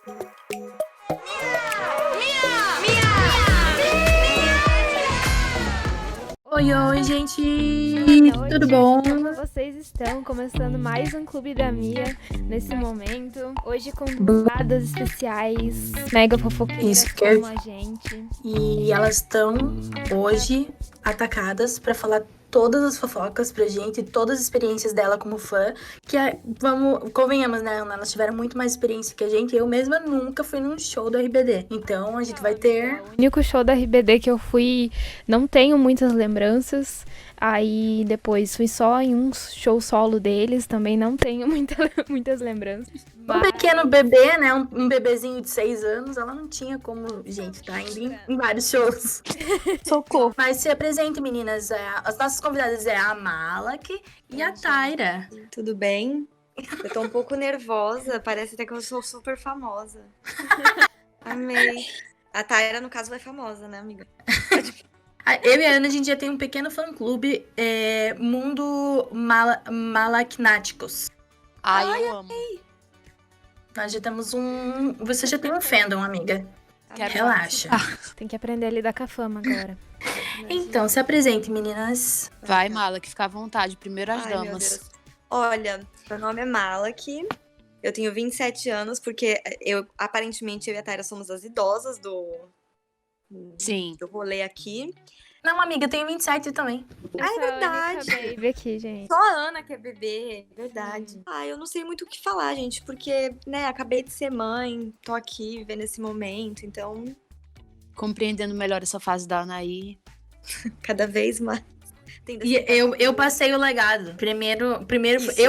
Oi, oi, gente! Oi, Tudo gente, bom? como vocês estão? Começando mais um Clube da Mia nesse momento. Hoje com convidadas especiais, mega fofoqueiras Isso, que como a gente. E elas estão hoje atacadas pra falar todas as fofocas pra gente, todas as experiências dela como fã. Convenhamos, né, Ana? Elas tiveram muito mais experiência que a gente. Eu mesma nunca fui num show do RBD. Então a gente vai ter. O único show da RBD que eu fui, não tenho muitas lembranças. Aí depois fui só em um show solo deles, também não tenho muitas lembranças. Um pequeno bebê, né? Um bebezinho de 6 anos, ela não tinha como, gente, tá indo em vários shows. Socorro. Mas se apresente, meninas. As nossas convidadas é a Malak e a Taira. Tudo bem? Eu tô um pouco nervosa, parece até que eu sou super famosa. Amei. A Taira, no caso, é famosa, né, amiga? Eu e a Ana, a gente já tem um pequeno fã-clube, Mundo Malaknáticos. Ai, eu amo. Nós já temos um... Você já tem um fandom, amiga. Quero Relaxa. Tem que aprender a lidar com a fama agora. Então, se apresente, meninas. Vai, Mala, que fica à vontade. Primeiro as Ai, meu damas. Deus. Olha, meu nome é Malak, eu tenho 27 anos, porque aparentemente, eu e a Taira somos as idosas Sim. do rolê aqui. Não, amiga, eu tenho 27 também. Ah, é verdade. Baby aqui, gente. Só a Ana que é bebê, verdade. Eu não sei muito o que falar, gente, porque, né, acabei de ser mãe, tô aqui vivendo esse momento, então, Compreendendo melhor essa fase da Anaí. cada vez mais. Tendo E essa eu passei o legado. Primeiro Isso.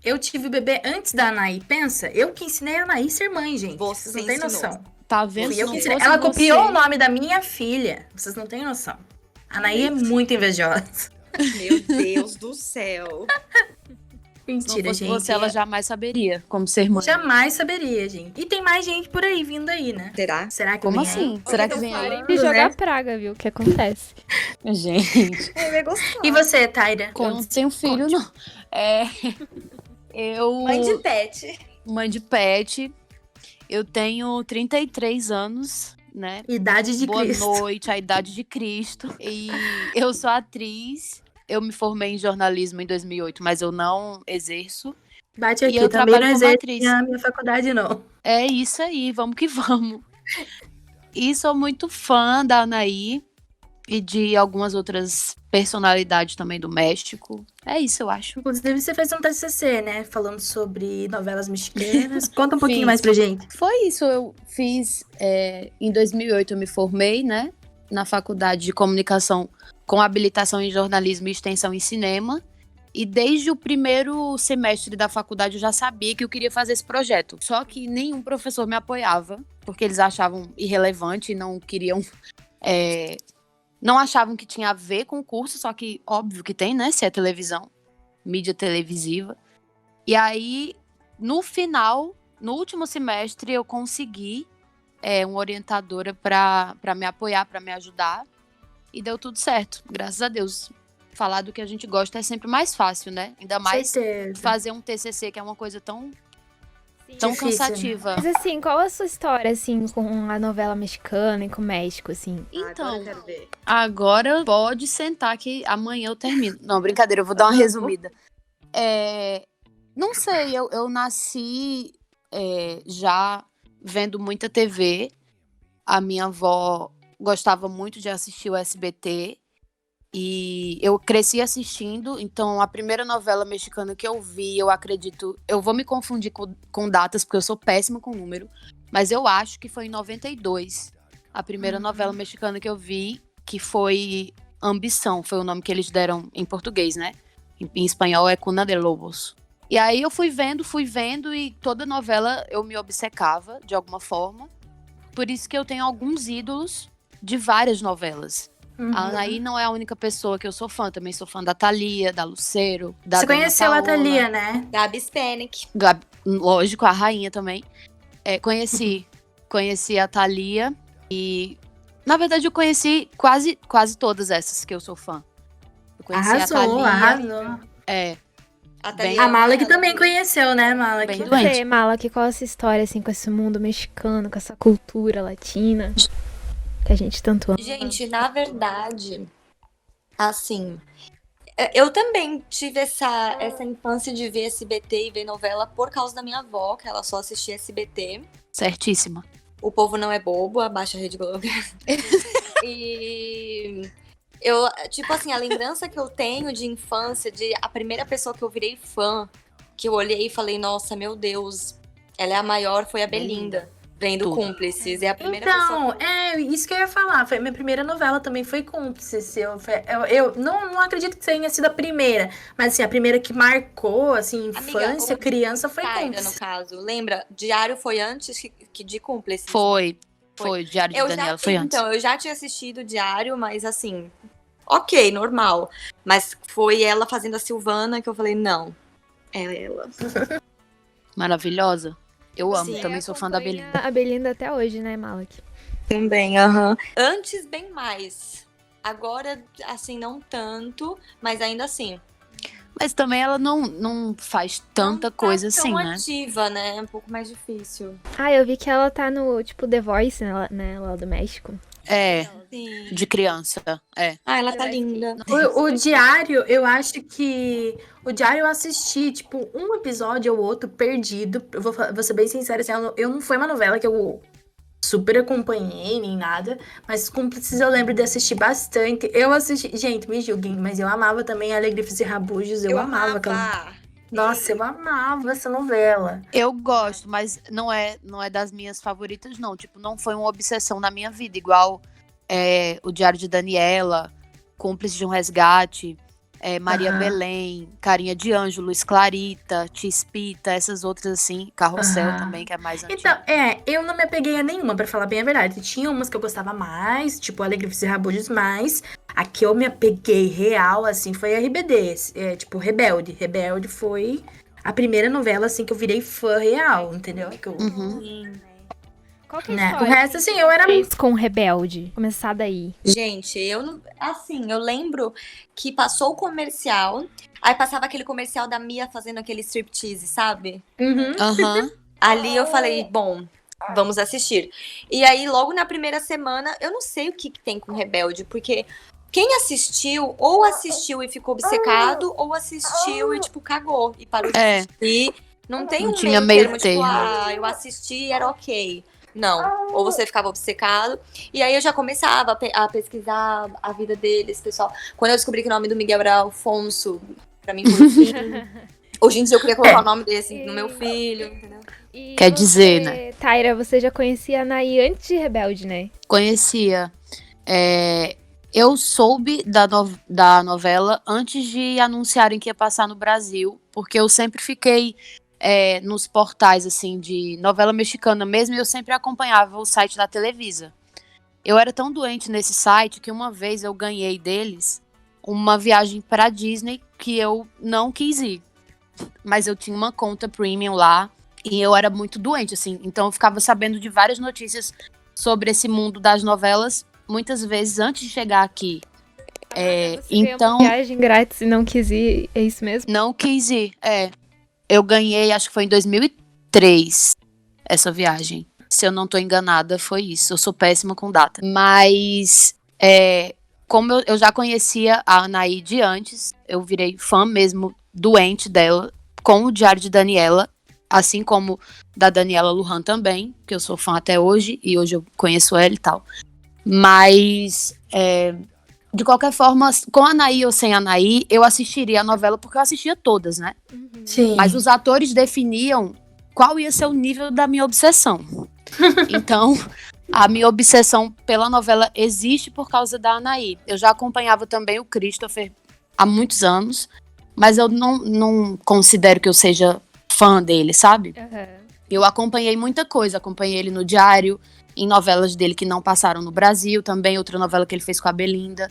eu tive o bebê antes da Anaí. Pensa, eu que ensinei a Anaí a ser mãe, gente. Você Vocês não têm ensinou. noção. Tá vendo? Fui Se eu não que ensinei. fosse Ela você- copiou o nome da minha filha. Vocês não têm noção. A Anaí é muito invejosa. Meu Deus do céu. Se não Mentira, fosse gente. você, ela jamais saberia como ser mãe. Jamais saberia, gente. E tem mais gente por aí vindo aí, né? Será? Será que Como vem aí? assim? Será que tão vem aí? falando? De jogar né? praga, viu? O que acontece? Gente, Eu ia gostar. E você, Taira? eu não tenho filho, não. Eu... Mãe de pet. Mãe de pet. Eu tenho 33 anos, né? Idade de Boa Cristo. noite, a idade de Cristo. E eu sou atriz. Eu me formei em jornalismo em 2008, mas eu não exerço. Bate E aqui, eu também trabalho não como exerce atriz. a minha faculdade, não. É isso aí, vamos que vamos. E sou muito fã da Anaí e de algumas outras personalidades também do México. É isso, eu acho. Inclusive, você fez um TCC, né? Falando sobre novelas mexicanas. Conta um pouquinho Fiz. mais pra gente. Foi isso, eu fiz... em 2008 eu me formei, né? Na faculdade de comunicação com habilitação em jornalismo e extensão em cinema. E desde o primeiro semestre da faculdade eu já sabia que eu queria fazer esse projeto. Só que nenhum professor me apoiava, porque eles achavam irrelevante e não queriam... não achavam que tinha a ver com o curso, só que óbvio que tem, né? Se é televisão, mídia televisiva. E aí, no final, no último semestre, eu consegui uma orientadora para me apoiar, para me ajudar. E deu tudo certo, graças a Deus. Falar do que a gente gosta é sempre mais fácil, né? Ainda mais Certeza. fazer um TCC, que é uma coisa tão Difícil, né? cansativa. Mas assim, qual a sua história, assim, com a novela mexicana e com o México, assim? Então, Agora eu quero ver. agora pode sentar que amanhã eu termino. Não, brincadeira, eu vou dar uma resumida. Não sei, eu nasci já vendo muita TV. A minha avó gostava muito de assistir o SBT. E eu cresci assistindo, então a primeira novela mexicana que eu vi, eu acredito... Eu vou me confundir com datas, porque eu sou péssima com número. Mas eu acho que foi em 92. A primeira novela mexicana que eu vi, que foi Ambição. Foi o nome que eles deram em português, né? Em espanhol é Cuna de Lobos. E aí eu fui vendo, e toda novela eu me obcecava, de alguma forma. Por isso que eu tenho alguns ídolos de várias novelas. A Anaí não é a única pessoa que eu sou fã. Também sou fã da Thalia, da Lucero, da Você Dana conheceu a Paola. Thalia, né? Gabi Spanik. Lógico, a rainha também. Conheci a Thalia e... Na verdade, eu conheci quase todas essas que eu sou fã. Eu conheci Arrasou, a Thalia. arrasou. Até A Malak também conheceu, né, Malak? Bem E doente. você, Malak, qual é essa história, assim, com esse mundo mexicano, com essa cultura latina que a gente tanto ama? Gente, na verdade, assim, eu também tive essa infância de ver SBT e ver novela por causa da minha avó, que ela só assistia SBT. Certíssima. O povo não é bobo, abaixa a Rede Globo. E eu, tipo assim, a lembrança que eu tenho de infância, de a primeira pessoa que eu virei fã, que eu olhei e falei, nossa, meu Deus, ela é a maior, foi a Belinda, vendo Tudo. Cúmplices. É a primeira pessoa. Então, é isso que eu ia falar. Foi, minha primeira novela também foi Cúmplices. Eu não acredito que tenha sido a primeira, mas assim, a primeira que marcou, assim, infância, Amiga, criança, foi Taira, no Cúmplices. caso. Lembra? Diário foi antes que de Cúmplices. Foi. O Diário de Eu Daniela já, foi antes. então, eu já tinha assistido o Diário, mas assim, ok, normal. Mas foi ela fazendo a Silvana que eu falei, não, é ela. Maravilhosa. Eu amo, Sim. também sou fã da Acompanha Belinda. a Belinda até hoje, né, Malak? Também, aham. Antes, bem mais. Agora, assim, não tanto, mas ainda assim. Mas também ela não faz tanta não tá coisa tão assim, né? ativa, né? É um pouco mais difícil. Ah, eu vi que ela tá no, tipo, The Voice, né, lá do México. É, Sim. de criança. É. Ah, ela tá linda. O Diário, eu acho que. O Diário eu assisti, tipo, um episódio ou outro perdido. Vou ser bem sincera, assim, eu não foi uma novela que eu super acompanhei, nem nada. Mas Cúmplices eu lembro de assistir bastante. Eu assisti. Gente, me julguem, mas eu amava também Alegrifes e Rabujos. Eu amava aquela. Nossa, eu amava essa novela. Eu gosto, mas não é das minhas favoritas, não. Tipo, não foi uma obsessão na minha vida, igual o Diário de Daniela, Cúmplice de um Resgate, Maria Aham. Belém, Carinha de Anjo, Luiz Clarita, Tispita, essas outras assim, Carrossel Aham. também, que é mais antigo. Então, eu não me apeguei a nenhuma, pra falar bem a verdade. Tinha umas que eu gostava mais, tipo Alegrifes e Rabujos, mas a que eu me apeguei real, assim, foi a RBD, tipo Rebelde. Rebelde foi a primeira novela, assim, que eu virei fã real, entendeu? Que eu, Uhum. Qual que é a né? O história resto, assim, eu era... fez com Rebelde? Começar daí. Gente, eu não. Assim, eu lembro que passou o comercial, aí passava aquele comercial da Mia fazendo aquele striptease, sabe? Uhum. Aham. Ali eu falei, bom, vamos assistir. E aí, logo na primeira semana, eu não sei o que tem com Rebelde, porque quem assistiu, ou assistiu e ficou obcecado, ou assistiu e, tipo, cagou e parou de assistir. Não tem Não um tinha meio meio termo, tipo, termo. eu assisti e era ok. Não, ou você ficava obcecado. E aí eu já começava a pesquisar a vida deles, pessoal. Quando eu descobri que o nome do Miguel era Alfonso, pra mim foi o fim. Hoje em dia eu queria colocar o nome desse no meu filho, entendeu? E Quer você, dizer, né? Taira, você já conhecia a Anaí antes de Rebelde, né? Conhecia. Eu soube da novela antes de anunciarem que ia passar no Brasil, porque eu sempre fiquei nos portais assim de novela mexicana mesmo, e eu sempre acompanhava o site da Televisa. Eu era tão doente nesse site que uma vez eu ganhei deles uma viagem para Disney que eu não quis ir, mas eu tinha uma conta premium lá e eu era muito doente, assim, então eu ficava sabendo de várias notícias sobre esse mundo das novelas muitas vezes antes de chegar aqui. Você ganhou Então, uma viagem grátis e não quis ir, é isso mesmo? não quis ir. Eu ganhei, acho que foi em 2003, essa viagem. Se eu não tô enganada, foi isso. Eu sou péssima com data. Mas, como eu já conhecia a Anaí de antes, eu virei fã mesmo, doente dela, com o Diário de Daniela, assim como da Daniela Lujan também, que eu sou fã até hoje, e hoje eu conheço ela e tal. Mas, de qualquer forma, com a Anaí ou sem a Anaí, eu assistiria a novela porque eu assistia todas, né? Sim. Mas os atores definiam qual ia ser o nível da minha obsessão. Então, a minha obsessão pela novela existe por causa da Anaí. Eu já acompanhava também o Christopher há muitos anos, mas eu não considero que eu seja fã dele, sabe? Eu acompanhei muita coisa, acompanhei ele no Diário, em novelas dele que não passaram no Brasil, também outra novela que ele fez com a Belinda.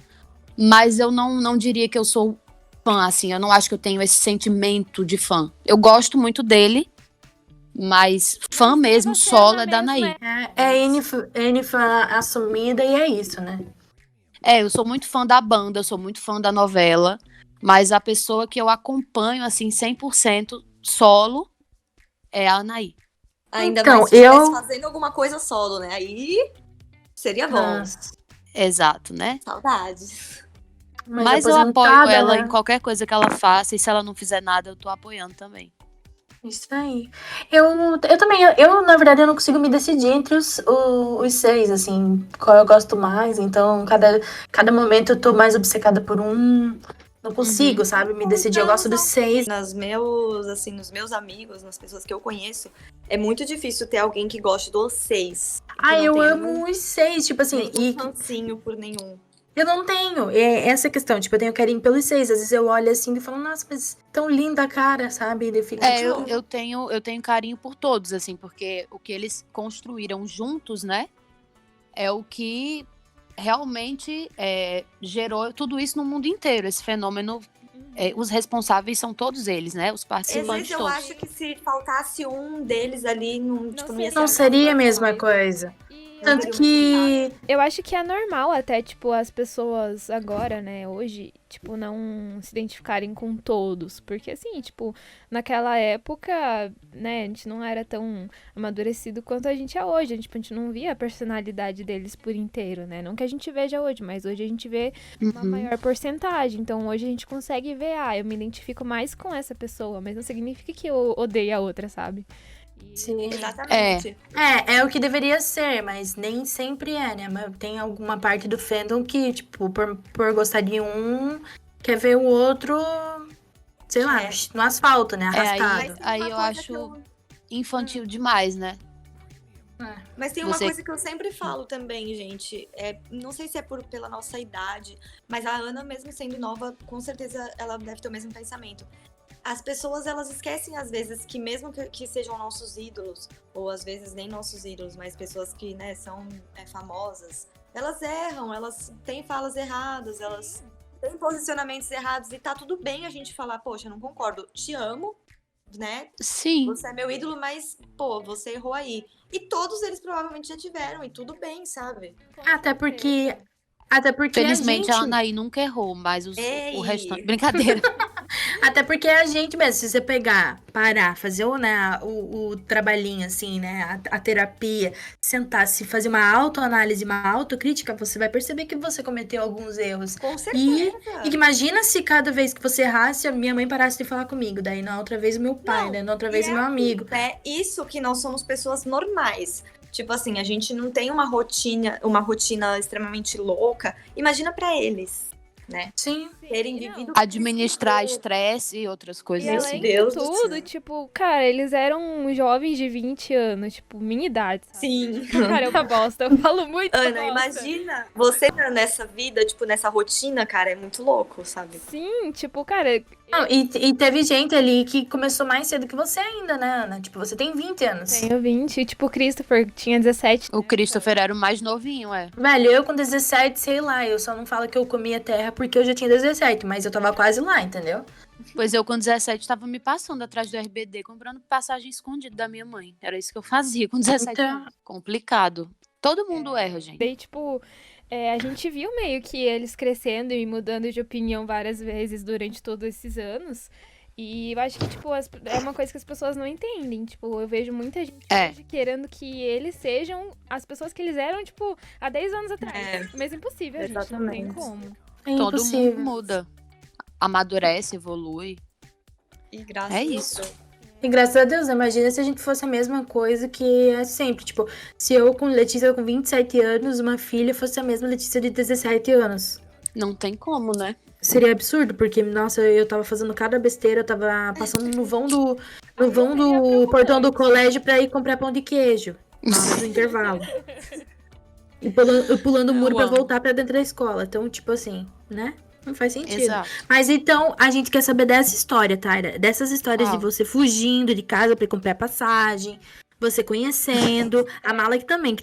Mas eu não diria que eu sou fã, assim, eu não acho que eu tenho esse sentimento de fã. Eu gosto muito dele, mas fã mesmo, você solo, ama é da mesmo, Anaí. N fã assumida e é isso, né? Eu sou muito fã da banda, eu sou muito fã da novela, Mas a pessoa que eu acompanho, assim, 100% solo é a Anaí. Ainda Então, mais se estivesse eu- fazendo alguma coisa solo, né? Aí seria bom. Nossa, Exato, né? Saudades. Mas eu apoio aposentada, ela né? em qualquer coisa que ela faça. E se ela não fizer nada, eu tô apoiando também. Isso aí. Eu também, na verdade, eu não consigo me decidir entre os 6, assim, qual eu gosto mais. Então, cada momento eu tô mais obcecada por um. Não consigo, sabe, me decidir. Eu gosto dos 6. Nos meus amigos, nas pessoas que eu conheço, é muito difícil ter alguém que goste dos 6. Ah, eu amo os 6, tipo assim, Nem e um rancinho por nenhum. eu não tenho. É essa a questão, tipo, eu tenho carinho pelos 6. Às vezes eu olho assim e falo, nossa, mas tão linda a cara, sabe? E eu fico, tipo, Eu tenho carinho por todos, assim, porque o que eles construíram juntos, né? É o que realmente gerou tudo isso no mundo inteiro. Esse fenômeno, os responsáveis são todos eles, né? Os Às participantes vezes eu todos. acho que se faltasse um deles ali, não ia ser não a seria a mesma mesma coisa. E Não Tanto teria que. eu acho que é normal até, tipo, as pessoas agora, né, hoje, tipo, não se identificarem com todos. Porque, assim, tipo, naquela época, né, a gente não era tão amadurecido quanto a gente é hoje. A gente não via a personalidade deles por inteiro, né? Não que a gente veja hoje, mas hoje a gente vê uma maior porcentagem. Então, hoje a gente consegue ver, eu me identifico mais com essa pessoa, mas não significa que eu odeio a outra, sabe? Sim. Exatamente. É o que deveria ser, mas nem sempre é, né? Mas tem alguma parte do fandom que, tipo, por gostar de um, quer ver o outro, sei lá, no asfalto, né? Arrastado. Aí eu acho infantil demais, né? Mas tem uma Você- coisa que eu sempre falo também, gente. Não sei se é pela nossa idade, mas a Ana, mesmo sendo nova, com certeza ela deve ter o mesmo pensamento. As pessoas, elas esquecem às vezes que mesmo que sejam nossos ídolos, ou às vezes nem nossos ídolos, mas pessoas que, né, são famosas, elas erram, elas têm falas erradas, elas têm posicionamentos errados, e tá tudo bem a gente falar, poxa, eu não concordo, te amo, né? Sim. Você é meu ídolo, mas, pô, você errou aí. E todos eles provavelmente já tiveram, e tudo bem, sabe? Até porque Felizmente a a gente... Anaí nunca errou, mas o Ei! restante. Brincadeira. Até porque a gente mesmo, se você parar, fazer né, o trabalhinho, assim, né? A terapia, sentar, se fazer uma autoanálise, uma autocrítica, você vai perceber que você cometeu alguns erros. Com E certeza. imagina se cada vez que você errasse, a minha mãe parasse de falar comigo. Daí na outra vez o meu pai, Não, né? Na outra e vez o meu amigo. É isso que nós somos pessoas normais. Tipo assim, a gente não tem uma rotina extremamente louca. Imagina pra eles, né? Sim. Terem vivido Administrar estresse e outras E coisas Meu além assim. Deus de do tudo, céu. tipo, cara, eles eram jovens de 20 anos, tipo, minha idade, sabe? Sim. Tipo, cara, é uma bosta, eu falo muito Ana, bosta. imagina você nessa vida, tipo, nessa rotina, cara, é muito louco, sabe? Sim, tipo, cara, Não, e teve gente ali que começou mais cedo que você ainda, né, Ana? Tipo, você tem 20 anos. tenho 20, e, tipo, o Christopher tinha 17. O Christopher era o mais novinho, é. Velho, eu com 17, sei lá, eu só não falo que eu comia terra porque eu já tinha 17, mas eu tava quase lá, entendeu? Pois eu, com 17, tava me passando atrás do RBD, comprando passagem escondida da minha mãe. Era isso que eu fazia com 17 Então- anos. Complicado. Todo mundo erra, gente. Daí, tipo, a gente viu meio que eles crescendo e mudando de opinião várias vezes durante todos esses anos. E eu acho que, tipo, é uma coisa que as pessoas não entendem. Tipo, eu vejo muita gente hoje querendo que eles sejam as pessoas que eles eram, tipo, há 10 anos atrás. Mas é impossível, gente. Não tem Exatamente. como. É Todo impossível. mundo muda. Amadurece, evolui. E graças É a isso. Deus. E graças a Deus, imagina se a gente fosse a mesma coisa que é sempre. Tipo, se eu com Letícia com 27 anos, uma filha fosse a mesma Letícia de 17 anos. Não tem como, né? Seria absurdo, porque, nossa, eu tava fazendo cada besteira, eu tava passando no vão do portão do colégio pra ir comprar pão de queijo. Na hora do intervalo. E pulando o muro pra amo. voltar pra dentro da escola. Então, tipo assim, né? Não faz sentido. Exato. Mas então, a gente quer saber dessa história, Tyra. Dessas histórias de Qual? você fugindo de casa pra comprar passagem, você conhecendo. A mala que também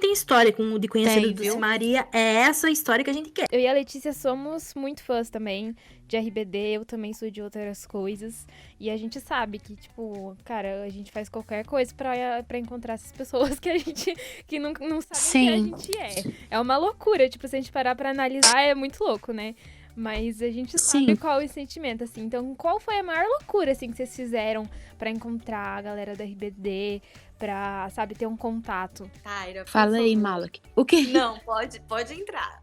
tem história de conhecer Tem, do Dulce viu? Maria. É essa história que a gente quer. Eu e a Letícia somos muito fãs também de RBD, eu também sou de outras coisas. E a gente sabe que, tipo, cara, a gente faz qualquer coisa pra encontrar essas pessoas que a gente que não sabe Sim. quem a gente é. É uma loucura, tipo, se a gente parar pra analisar, é muito louco, né? Mas a gente Sim. sabe qual é o sentimento, assim. Então, qual foi a maior loucura, assim, que vocês fizeram pra encontrar a galera da RBD, pra, sabe, ter um contato? Tyra, por Fala aí, favor. Malak. O quê? Não, pode entrar.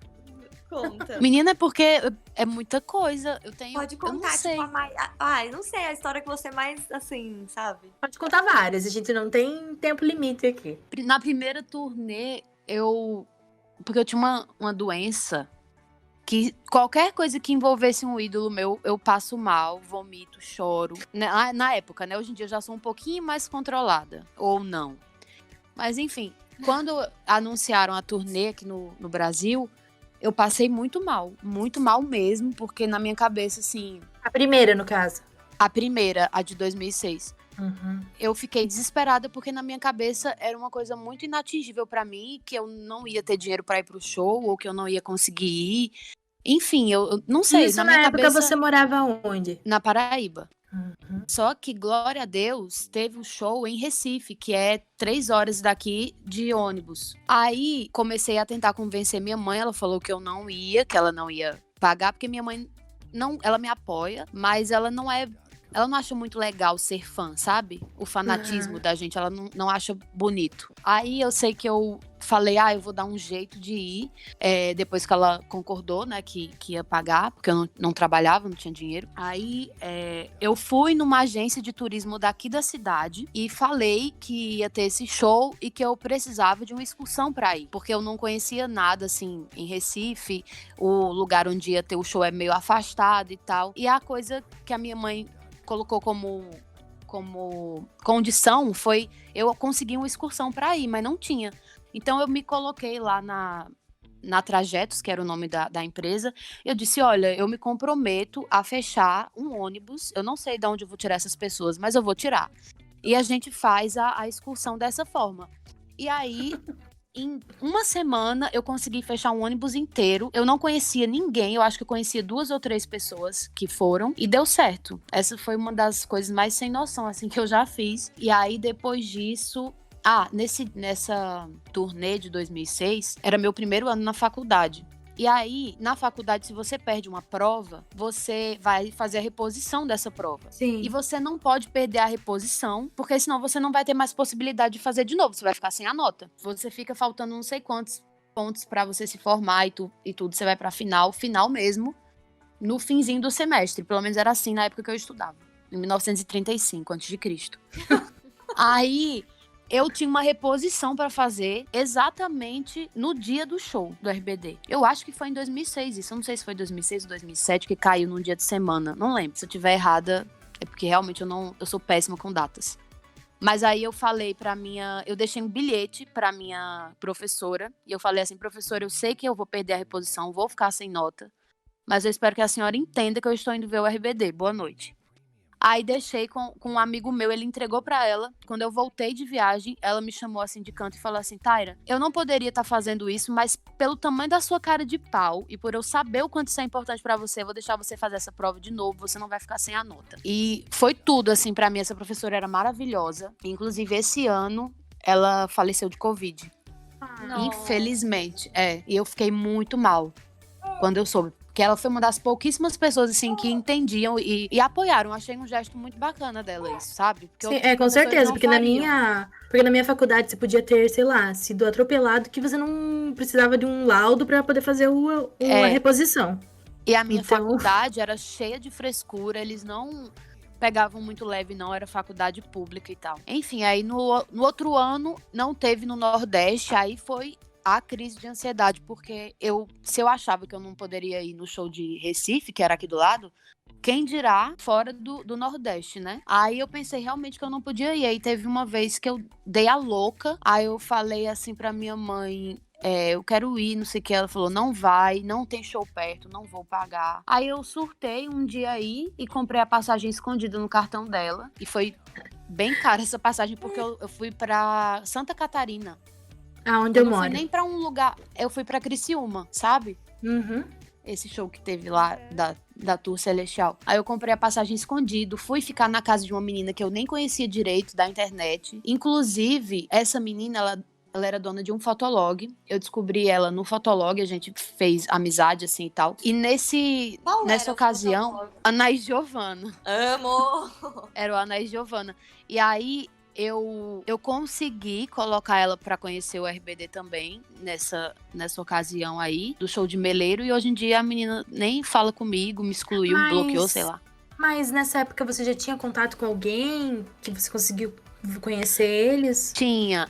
Conta. Menina, é porque é muita coisa. Eu Pode não contar, sei. tipo, a mais. Ai, não sei, a história que você mais, assim, sabe? Pode contar várias, a gente não tem tempo limite aqui. Na primeira turnê, porque eu tinha uma doença que qualquer coisa que envolvesse um ídolo meu, eu passo mal, vomito, choro. Na época, né? Hoje em dia eu já sou um pouquinho mais controlada. Ou não. Mas enfim, quando anunciaram a turnê aqui no Brasil, eu passei muito mal mesmo, porque na minha cabeça, assim, A primeira, no caso. a primeira, a de 2006, Uhum. eu fiquei desesperada porque na minha cabeça era uma coisa muito inatingível pra mim, que eu não ia ter dinheiro pra ir pro show, ou que eu não ia conseguir ir. Enfim, eu não sei, Isso na na minha época cabeça, você morava onde? na Paraíba. Uhum. Só que, glória a Deus, teve um show em Recife, que é 3 horas daqui de ônibus. Aí, comecei a tentar convencer minha mãe, ela falou que eu não ia, que ela não ia pagar, porque minha mãe, não, ela me apoia, mas ela não acha muito legal ser fã, sabe? O fanatismo da gente, ela não acha bonito. Aí, eu sei que eu falei, eu vou dar um jeito de ir, depois que ela concordou, né, que ia pagar, porque eu não trabalhava, não tinha dinheiro. Aí, eu fui numa agência de turismo daqui da cidade e falei que ia ter esse show e que eu precisava de uma excursão pra ir, porque eu não conhecia nada, assim, em Recife, o lugar onde ia ter o show é meio afastado e tal. E a coisa que a minha mãe colocou como condição foi eu conseguir uma excursão pra ir, mas não tinha. Então eu me coloquei lá na Trajetos, que era o nome da empresa. Eu disse, olha, eu me comprometo a fechar um ônibus. Eu não sei de onde eu vou tirar essas pessoas, mas eu vou tirar. E a gente faz a excursão dessa forma. E aí, em uma semana, eu consegui fechar um ônibus inteiro. Eu não conhecia ninguém. Eu acho que eu conhecia 2 ou 3 pessoas que foram. E deu certo. Essa foi uma das coisas mais sem noção, assim, que eu já fiz. E aí, depois disso... nessa turnê de 2006, era meu primeiro ano na faculdade. E aí, na faculdade, se você perde uma prova, você vai fazer a reposição dessa prova. Sim. E você não pode perder a reposição, porque senão você não vai ter mais possibilidade de fazer de novo. Você vai ficar sem a nota. Você fica faltando não sei quantos pontos pra você se formar e tudo. Você vai pra final mesmo, no finzinho do semestre. Pelo menos era assim na época que eu estudava. Em 1935, a.C. Aí... eu tinha uma reposição pra fazer exatamente no dia do show do RBD. Eu acho que foi em 2006 isso. Eu não sei se foi 2006 ou 2007 que caiu num dia de semana. Não lembro. Se eu tiver errada, é porque realmente eu sou péssima com datas. Mas aí eu falei eu deixei um bilhete pra minha professora. E eu falei assim, professora, eu sei que eu vou perder a reposição, vou ficar sem nota. Mas eu espero que a senhora entenda que eu estou indo ver o RBD. Boa noite. Aí deixei com um amigo meu, ele entregou pra ela. Quando eu voltei de viagem, ela me chamou assim de canto e falou assim, Tyra, eu não poderia estar fazendo isso, mas pelo tamanho da sua cara de pau e por eu saber o quanto isso é importante pra você, eu vou deixar você fazer essa prova de novo, você não vai ficar sem a nota. E foi tudo, assim, pra mim. Essa professora era maravilhosa. Inclusive, esse ano, ela faleceu de Covid. Infelizmente, E eu fiquei muito mal quando eu soube. Porque ela foi uma das pouquíssimas pessoas, assim, que entendiam e apoiaram. Achei um gesto muito bacana dela, isso, sabe? Porque Sim, outras com professores certeza, não porque fariam. na minha faculdade você podia ter, sei lá, sido atropelado que você não precisava de um laudo pra poder fazer uma reposição. E a minha Então- faculdade era cheia de frescura, eles não pegavam muito leve, não, era faculdade pública e tal. Enfim, aí no outro ano não teve no Nordeste, aí foi a crise de ansiedade, porque se eu achava que eu não poderia ir no show de Recife, que era aqui do lado, quem dirá fora do Nordeste, né? Aí eu pensei realmente que eu não podia ir. Aí teve uma vez que eu dei a louca, aí eu falei assim pra minha mãe, eu quero ir, não sei o que. Ela falou, não vai, não tem show perto, não vou pagar. Aí eu surtei um dia aí e comprei a passagem escondida no cartão dela. E foi bem cara essa passagem, porque eu fui pra Santa Catarina. Aonde Eu eu não fui moro. nem pra um lugar, eu fui pra Criciúma, sabe? Uhum. Esse show que teve lá da Tour Celestial. Aí eu comprei a passagem escondido, fui ficar na casa de uma menina que eu nem conhecia direito da internet. Inclusive, essa menina, ela Ela era dona de um fotolog. Eu descobri ela no fotolog, a gente fez amizade assim e tal. E Qual nessa era o ocasião, fotolog? Anaís Giovana. Amo! Era o Anaís Giovana. E aí eu consegui colocar ela pra conhecer o RBD também, nessa ocasião aí, do show de Meleiro. E hoje em dia a menina nem fala comigo, me excluiu, me bloqueou, sei lá. Mas nessa época você já tinha contato com alguém que você conseguiu conhecer eles? Tinha.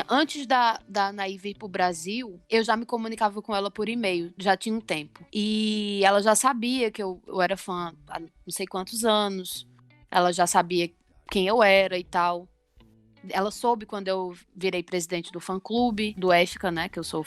Antes da Anaí vir pro Brasil, eu já me comunicava com ela por e-mail, já tinha um tempo. E ela já sabia que eu era fã há não sei quantos anos. Ela já sabia quem eu era e tal. Ela soube quando eu virei presidente do fã-clube do Éfica, né? Que eu sou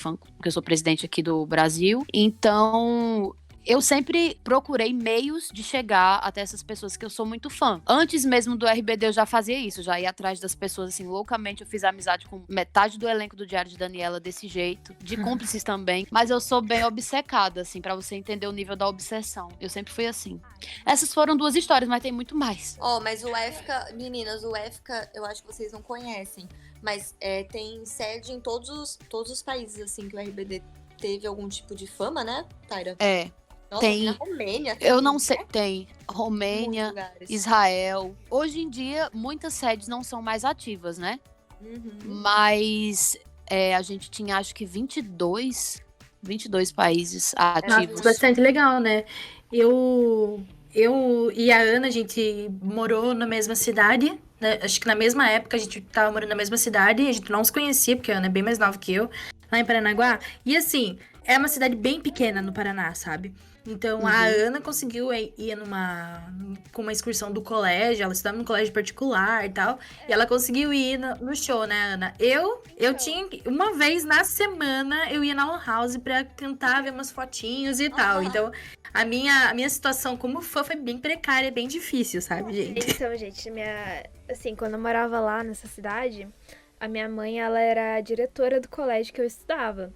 presidente aqui do Brasil. Então, eu sempre procurei meios de chegar até essas pessoas que eu sou muito fã. Antes mesmo do RBD eu já fazia isso, já ia atrás das pessoas assim loucamente. Eu fiz amizade com metade do elenco do Diário de Daniela desse jeito, de cúmplices também. Mas eu sou bem obcecada, assim, pra você entender o nível da obsessão. Eu sempre fui assim. Essas foram 2 histórias, mas tem muito mais. Mas o EFCA, meninas, o EFCA, eu acho que vocês não conhecem, mas tem sede em todos os países, assim, que o RBD teve algum tipo de fama, né, Taira? Nossa, Tem. na Romênia. Eu não sei, tem Romênia, Muitos lugares. Israel. Hoje em dia, muitas sedes não são mais ativas, né? Uhum. Mas a gente tinha, acho que 22 países ativos. Nossa, bastante legal, né? Eu e a Ana, a gente morou na mesma cidade, né? Acho que na mesma época a gente tava morando na mesma cidade, a gente não se conhecia, porque a Ana é bem mais nova que eu, lá em Paranaguá. E assim, é uma cidade bem pequena no Paraná, sabe? Então a Ana conseguiu ir com uma excursão do colégio, ela estudava num colégio particular e tal, e ela conseguiu ir no show, né, Ana? Eu tinha uma vez na semana eu ia na Lan House pra tentar ver umas fotinhos e tal. Então a minha situação como fã foi bem precária, bem difícil, sabe, gente? Então, gente, assim, quando eu morava lá nessa cidade, a minha mãe, ela era diretora do colégio que eu estudava.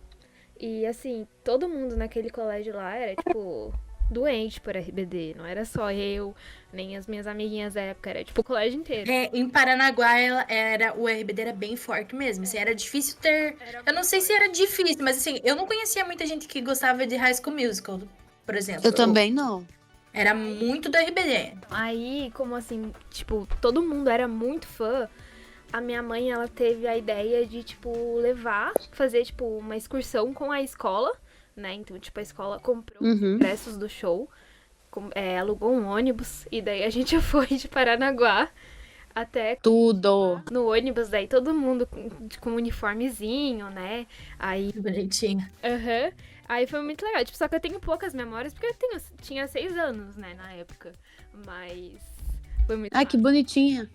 E, assim, todo mundo naquele colégio lá era, tipo, doente por RBD. Não era só eu, nem as minhas amiguinhas da época, era, tipo, o colégio inteiro. Em Paranaguá, o RBD era bem forte mesmo, assim, era difícil ter... Eu não sei se era difícil, mas, assim, eu não conhecia muita gente que gostava de High School Musical, por exemplo. Eu também não. Era muito do RBD. Aí, como assim, tipo, todo mundo era muito fã, a minha mãe, ela teve a ideia de, tipo, fazer, tipo, uma excursão com a escola, né? Então, tipo, a escola comprou os ingressos do show, alugou um ônibus, e daí a gente foi de Paranaguá até Tudo. no ônibus, daí todo mundo com um uniformezinho, né? Aí, Bonitinho. Aí foi muito legal. Tipo, só que eu tenho poucas memórias, porque eu tinha 6 anos, né, na época. Mas foi muito Ai, que bonitinha.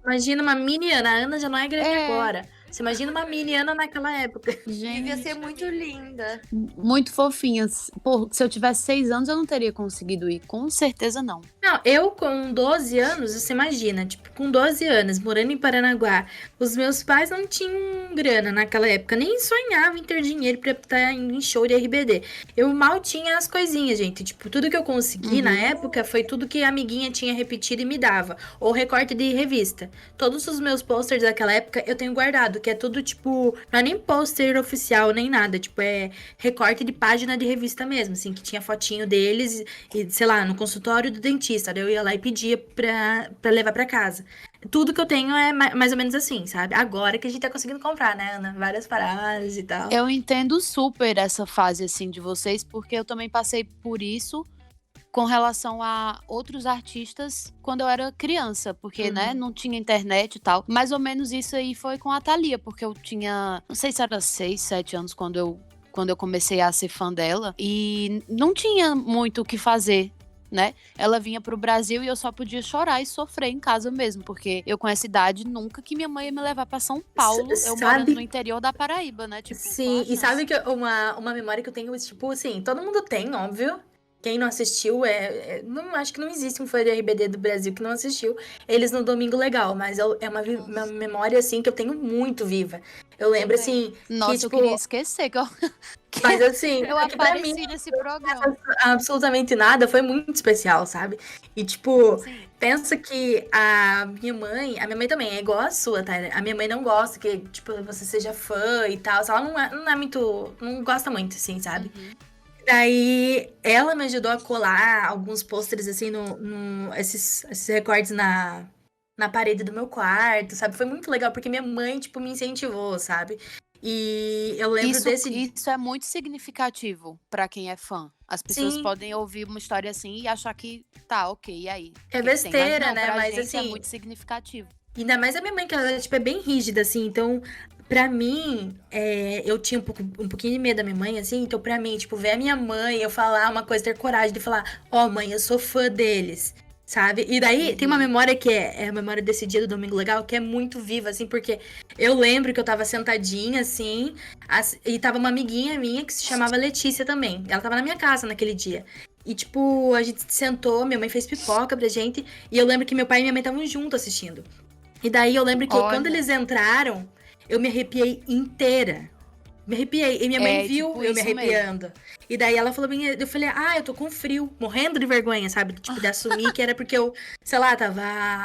Imagina uma mini Ana. A Ana já não é grande agora. Você imagina uma mini Ana naquela época. Devia Gente, ser muito linda. muito fofinhas. Pô, se eu tivesse 6 anos, eu não teria conseguido ir. Com certeza não. Não, eu com 12 anos, você imagina, tipo, com 12 anos, morando em Paranaguá, os meus pais não tinham grana naquela época, nem sonhavam em ter dinheiro pra estar em show de RBD. Eu mal tinha as coisinhas, gente, tipo, tudo que eu consegui na época foi tudo que a amiguinha tinha repetido e me dava, ou recorte de revista. Todos os meus posters daquela época eu tenho guardado, que é tudo, tipo, não é nem pôster oficial, nem nada, tipo, é recorte de página de revista mesmo, assim, que tinha fotinho deles e, sei lá, no consultório do dentista. Eu ia lá e pedia pra levar pra casa. Tudo que eu tenho é mais ou menos assim, sabe? Agora que a gente tá conseguindo comprar, né, Ana? Várias paradas e tal. Eu entendo super essa fase, assim, de vocês, porque eu também passei por isso com relação a outros artistas quando eu era criança, porque, né, não tinha internet e tal. Mais ou menos isso aí foi com a Thalia, porque eu tinha, não sei se era 6, 7 anos quando eu comecei a ser fã dela, e não tinha muito o que fazer, né? Ela vinha pro Brasil e eu só podia chorar e sofrer em casa mesmo, porque eu com essa idade nunca que minha mãe ia me levar pra São Paulo, eu morando no interior da Paraíba, né? Tipo, sim, e sabe que uma memória que eu tenho, tipo, assim, todo mundo tem, óbvio, Quem não assistiu, não, acho que não existe um fã de RBD do Brasil que não assistiu eles no Domingo Legal, mas é uma memória, assim, que eu tenho muito viva. Eu lembro, assim, Nossa, que, tipo, eu queria esquecer que eu, mas assim, eu é que pra mim, apareci nesse programa. absolutamente nada foi muito especial, sabe? E, tipo, Sim. pensa que a minha mãe também é igual a sua, tá? A minha mãe não gosta que, tipo, você seja fã e tal. Ela não é muito, não gosta muito, assim, sabe? Uhum. Daí, ela me ajudou a colar alguns pôsteres, assim, esses recortes na parede do meu quarto, sabe? Foi muito legal, porque minha mãe, tipo, me incentivou, sabe? E eu lembro desse. Isso é muito significativo pra quem é fã. As pessoas Sim, podem ouvir uma história assim e achar que tá, ok, e aí? é O que que tem? Mas besteira, não, né? pra Mas gente é assim, muito significativo. ainda mais a minha mãe, que ela, tipo, é bem rígida, assim. Então, pra mim, eu tinha um pouquinho de medo da minha mãe, assim. Então, pra mim, tipo, ver a minha mãe, eu falar uma coisa, ter coragem de falar, ó, mãe, eu sou fã deles, sabe? E daí, tem uma Uhum. memória que é a memória desse dia do Domingo Legal, que é muito viva, assim, porque eu lembro que eu tava sentadinha, assim, e tava uma amiguinha minha que se chamava Letícia também. Ela tava na minha casa naquele dia. E, tipo, a gente sentou, minha mãe fez pipoca pra gente, e eu lembro que meu pai e minha mãe estavam juntos assistindo. E daí eu lembro que quando Olha, eles entraram, eu me arrepiei inteira. Me arrepiei. E minha mãe é viu tipo eu me isso mesmo. arrepiando. E daí ela falou bem, eu falei, eu tô com frio, morrendo de vergonha, sabe? Tipo, de assumir que era porque eu, sei lá, tava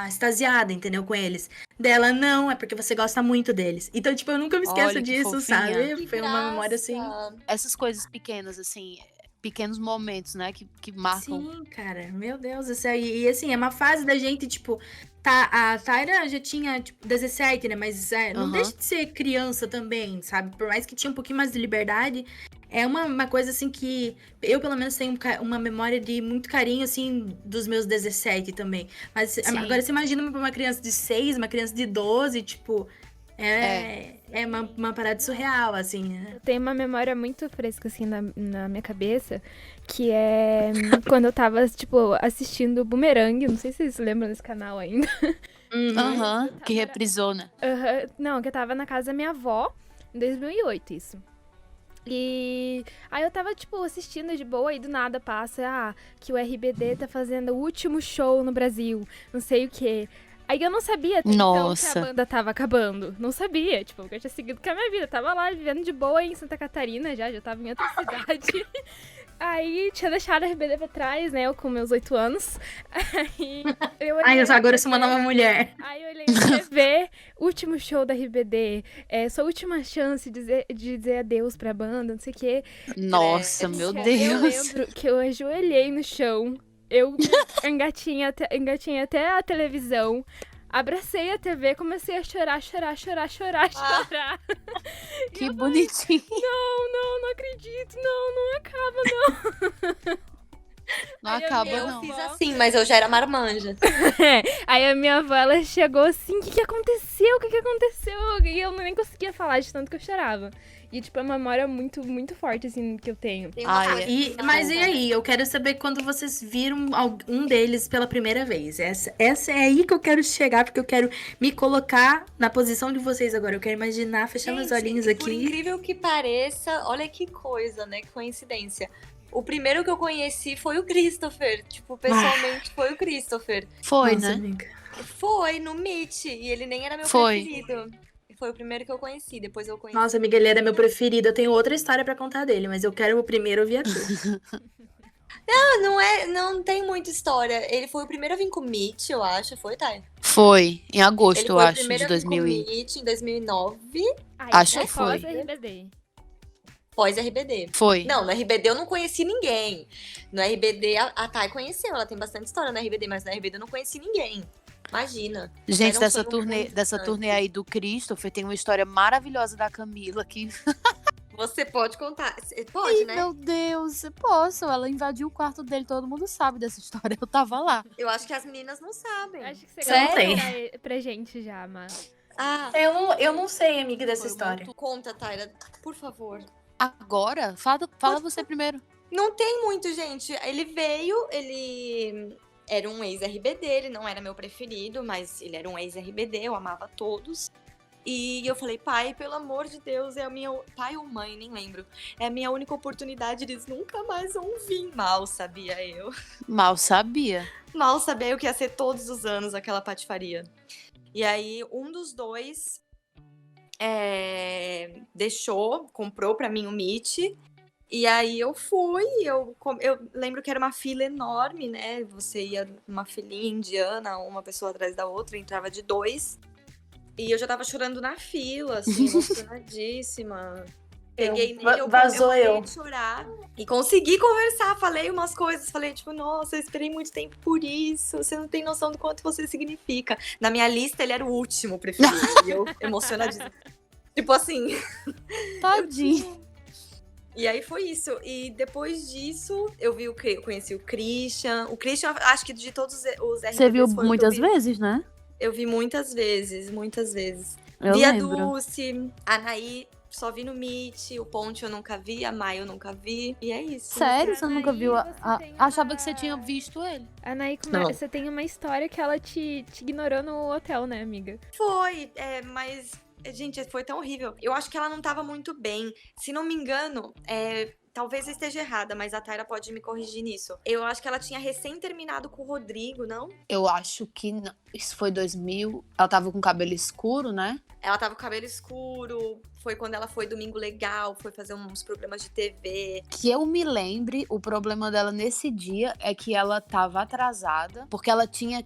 extasiada, entendeu, com eles. Dela, não, é porque você gosta muito deles. Então, tipo, eu nunca me esqueço Olha que disso, fofinha. sabe? Que Foi uma memória graça! assim. Essas coisas pequenas, assim, pequenos momentos, né, que marcam. Sim, cara, meu Deus do céu. E assim, é uma fase da gente, tipo, tá, a Tyra já tinha, tipo, 17, né? Mas não Aham. deixa de ser criança também, sabe? Por mais que tinha um pouquinho mais de liberdade, é uma coisa, assim, que eu, pelo menos, tenho uma memória de muito carinho, assim, dos meus 17 também. Mas agora Sim, você imagina pra uma criança de 6, uma criança de 12, tipo, é. é uma parada surreal, assim, né? Eu tenho uma memória muito fresca, assim, na minha cabeça, que é quando eu tava, tipo, assistindo Boomerang. Não sei se vocês lembram desse canal ainda. Uhum. Aham, que reprisou, né? Não, que eu tava na casa da minha avó, em 2008, isso. E aí eu tava, tipo, assistindo de boa e do nada passa, que o RBD tá fazendo o último show no Brasil, não sei o quê. Aí eu não sabia até então que a Nossa. banda tava acabando. Não sabia, tipo, porque eu tinha seguido com a minha vida. Tava lá vivendo de boa em Santa Catarina já tava em outra cidade. Aí tinha deixado a RBD pra trás, né? Eu com meus 8 anos. Aí eu Ai, olhei na agora eu sou uma TV. nova mulher. Aí eu olhei na TV, último show da RBD, sua última chance de dizer adeus pra banda, não sei o quê. Nossa, Credo. meu Eu Deus. lembro que eu ajoelhei no chão, eu engatinhei até a televisão, abracei a TV, comecei a chorar, chorar, chorar, chorar, Ah. chorar. E Que eu falei, bonitinho. não acredito, não acaba, não. Não Aí a acaba, minha Eu não. fiz avó- assim, mas eu já era marmanja. Aí a minha avó, ela chegou assim, o que aconteceu? O que aconteceu? E eu nem conseguia falar de tanto que eu chorava. E, tipo, é uma memória muito, muito forte, assim, que eu tenho. Tem uma Ai, coisa E, que mas e não- aí? Eu quero saber quando vocês viram um deles pela primeira vez. Essa é aí que eu quero chegar, porque eu quero me colocar na posição de vocês agora. Eu quero imaginar, fechando os olhinhos Gente, por aqui. incrível que pareça, olha que coisa, né? Que coincidência. O primeiro que eu conheci foi o Christopher. Tipo, pessoalmente foi o Christopher. Foi, Nossa, né? amiga. Foi no Meet. E ele nem era meu Foi. preferido. Foi o primeiro que eu conheci. Depois eu conheci. Nossa, amiga, ele era meu preferido. Eu tenho outra história pra contar dele, mas eu quero o primeiro ouvir a tua. Não tem muita história. Ele foi o primeiro a vir com o Meet, eu acho. Foi, Thay? Foi. Em agosto, Ele eu foi o acho, primeiro de a vir com o 2000 e... Meet em 2009. Aí, Acho é que foi. pós-RBD. Pós-RBD. Foi. Não, no RBD eu não conheci ninguém. No RBD a Thay conheceu, ela tem bastante história no RBD, mas no RBD eu não conheci ninguém. Imagina. Gente, Mas não dessa foi turnê, muito dessa distante. turnê aí do Christopher, tem uma história maravilhosa da Camila que... Você pode contar. Pode, né? Meu Deus, eu posso. Ela invadiu o quarto dele, todo mundo sabe dessa história. Eu tava lá. Eu acho que as meninas não sabem. Acho que você Sério? contou pra gente já, mas... Ah, Eu não sei, amiga, dessa Foi história. conta, Tyra, por favor. Agora? Fala você primeiro. Não tem muito, gente. Ele veio, ele era um ex-RBD, ele não era meu preferido, mas ele era um ex-RBD, eu amava todos. E eu falei, pai, pelo amor de Deus, é a minha... Pai ou mãe, nem lembro. É a minha única oportunidade, eles nunca mais vão vir. Mal sabia eu. Mal sabia. Mal sabia eu que ia ser todos os anos aquela patifaria. E aí, um dos dois comprou pra mim o Meet. E aí eu fui, eu lembro que era uma fila enorme, né? Você ia numa filinha indiana, uma pessoa atrás da outra, entrava de 2. E eu já tava chorando na fila, assim, emocionadíssima. Peguei nele, vazou parei eu. de chorar. E consegui conversar, falei umas coisas. Falei, tipo, nossa, eu esperei muito tempo por isso. Você não tem noção do quanto você significa. Na minha lista, ele era o último preferido. E eu emocionadíssima. Tipo assim... Tadinho. E aí foi isso. E depois disso, eu conheci o Christian. O Christian, acho que de todos os RBDs... Você viu foi o que muitas eu vi. vezes, né? Eu vi muitas vezes, muitas vezes. Eu Vi a lembro. Dulce, a Anaí, só vi no Meet, o Ponte eu nunca vi, a Maia eu nunca vi. E é isso. Sério? Você Anaí, nunca viu? você tem Achava uma- que você tinha visto ele. Anaí, Não. você tem uma história que ela te ignorou no hotel, né, amiga? Foi, mas... Gente, foi tão horrível. Eu acho que ela não tava muito bem. Se não me engano, talvez eu esteja errada, mas a Taira pode me corrigir nisso. Eu acho que ela tinha recém terminado com o Rodrigo, não? Eu acho que não. Isso foi 2000. Ela tava com cabelo escuro, né? Ela tava com o cabelo escuro, foi quando ela foi Domingo Legal, foi fazer uns programas de TV. Que eu me lembre, o problema dela nesse dia é que ela tava atrasada, porque ela tinha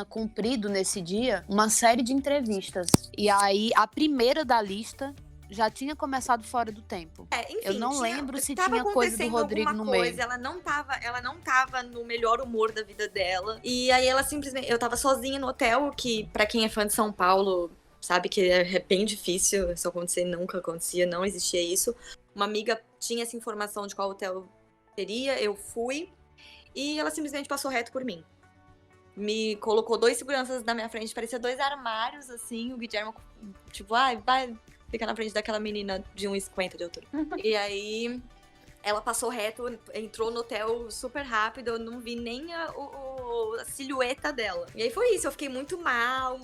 cumprido nesse dia uma série de entrevistas. E aí, a primeira da lista já tinha começado fora do tempo. Enfim, Eu não lembro se tava tinha coisa do acontecendo Rodrigo alguma no coisa, meio. Ela não tava no melhor humor da vida dela. E aí ela simplesmente... Eu tava sozinha no hotel, que pra quem é fã de São Paulo, sabe que é bem difícil isso acontecer, nunca acontecia, não existia isso. Uma amiga tinha essa informação de qual hotel teria, eu fui, e ela simplesmente passou reto por mim. Me colocou 2 seguranças na minha frente, parecia 2 armários, assim, o Guilherme, tipo, vai, fica na frente daquela menina de 1,50 de altura. E aí, ela passou reto, entrou no hotel super rápido, eu não vi nem a silhueta dela. E aí foi isso, eu fiquei muito mal,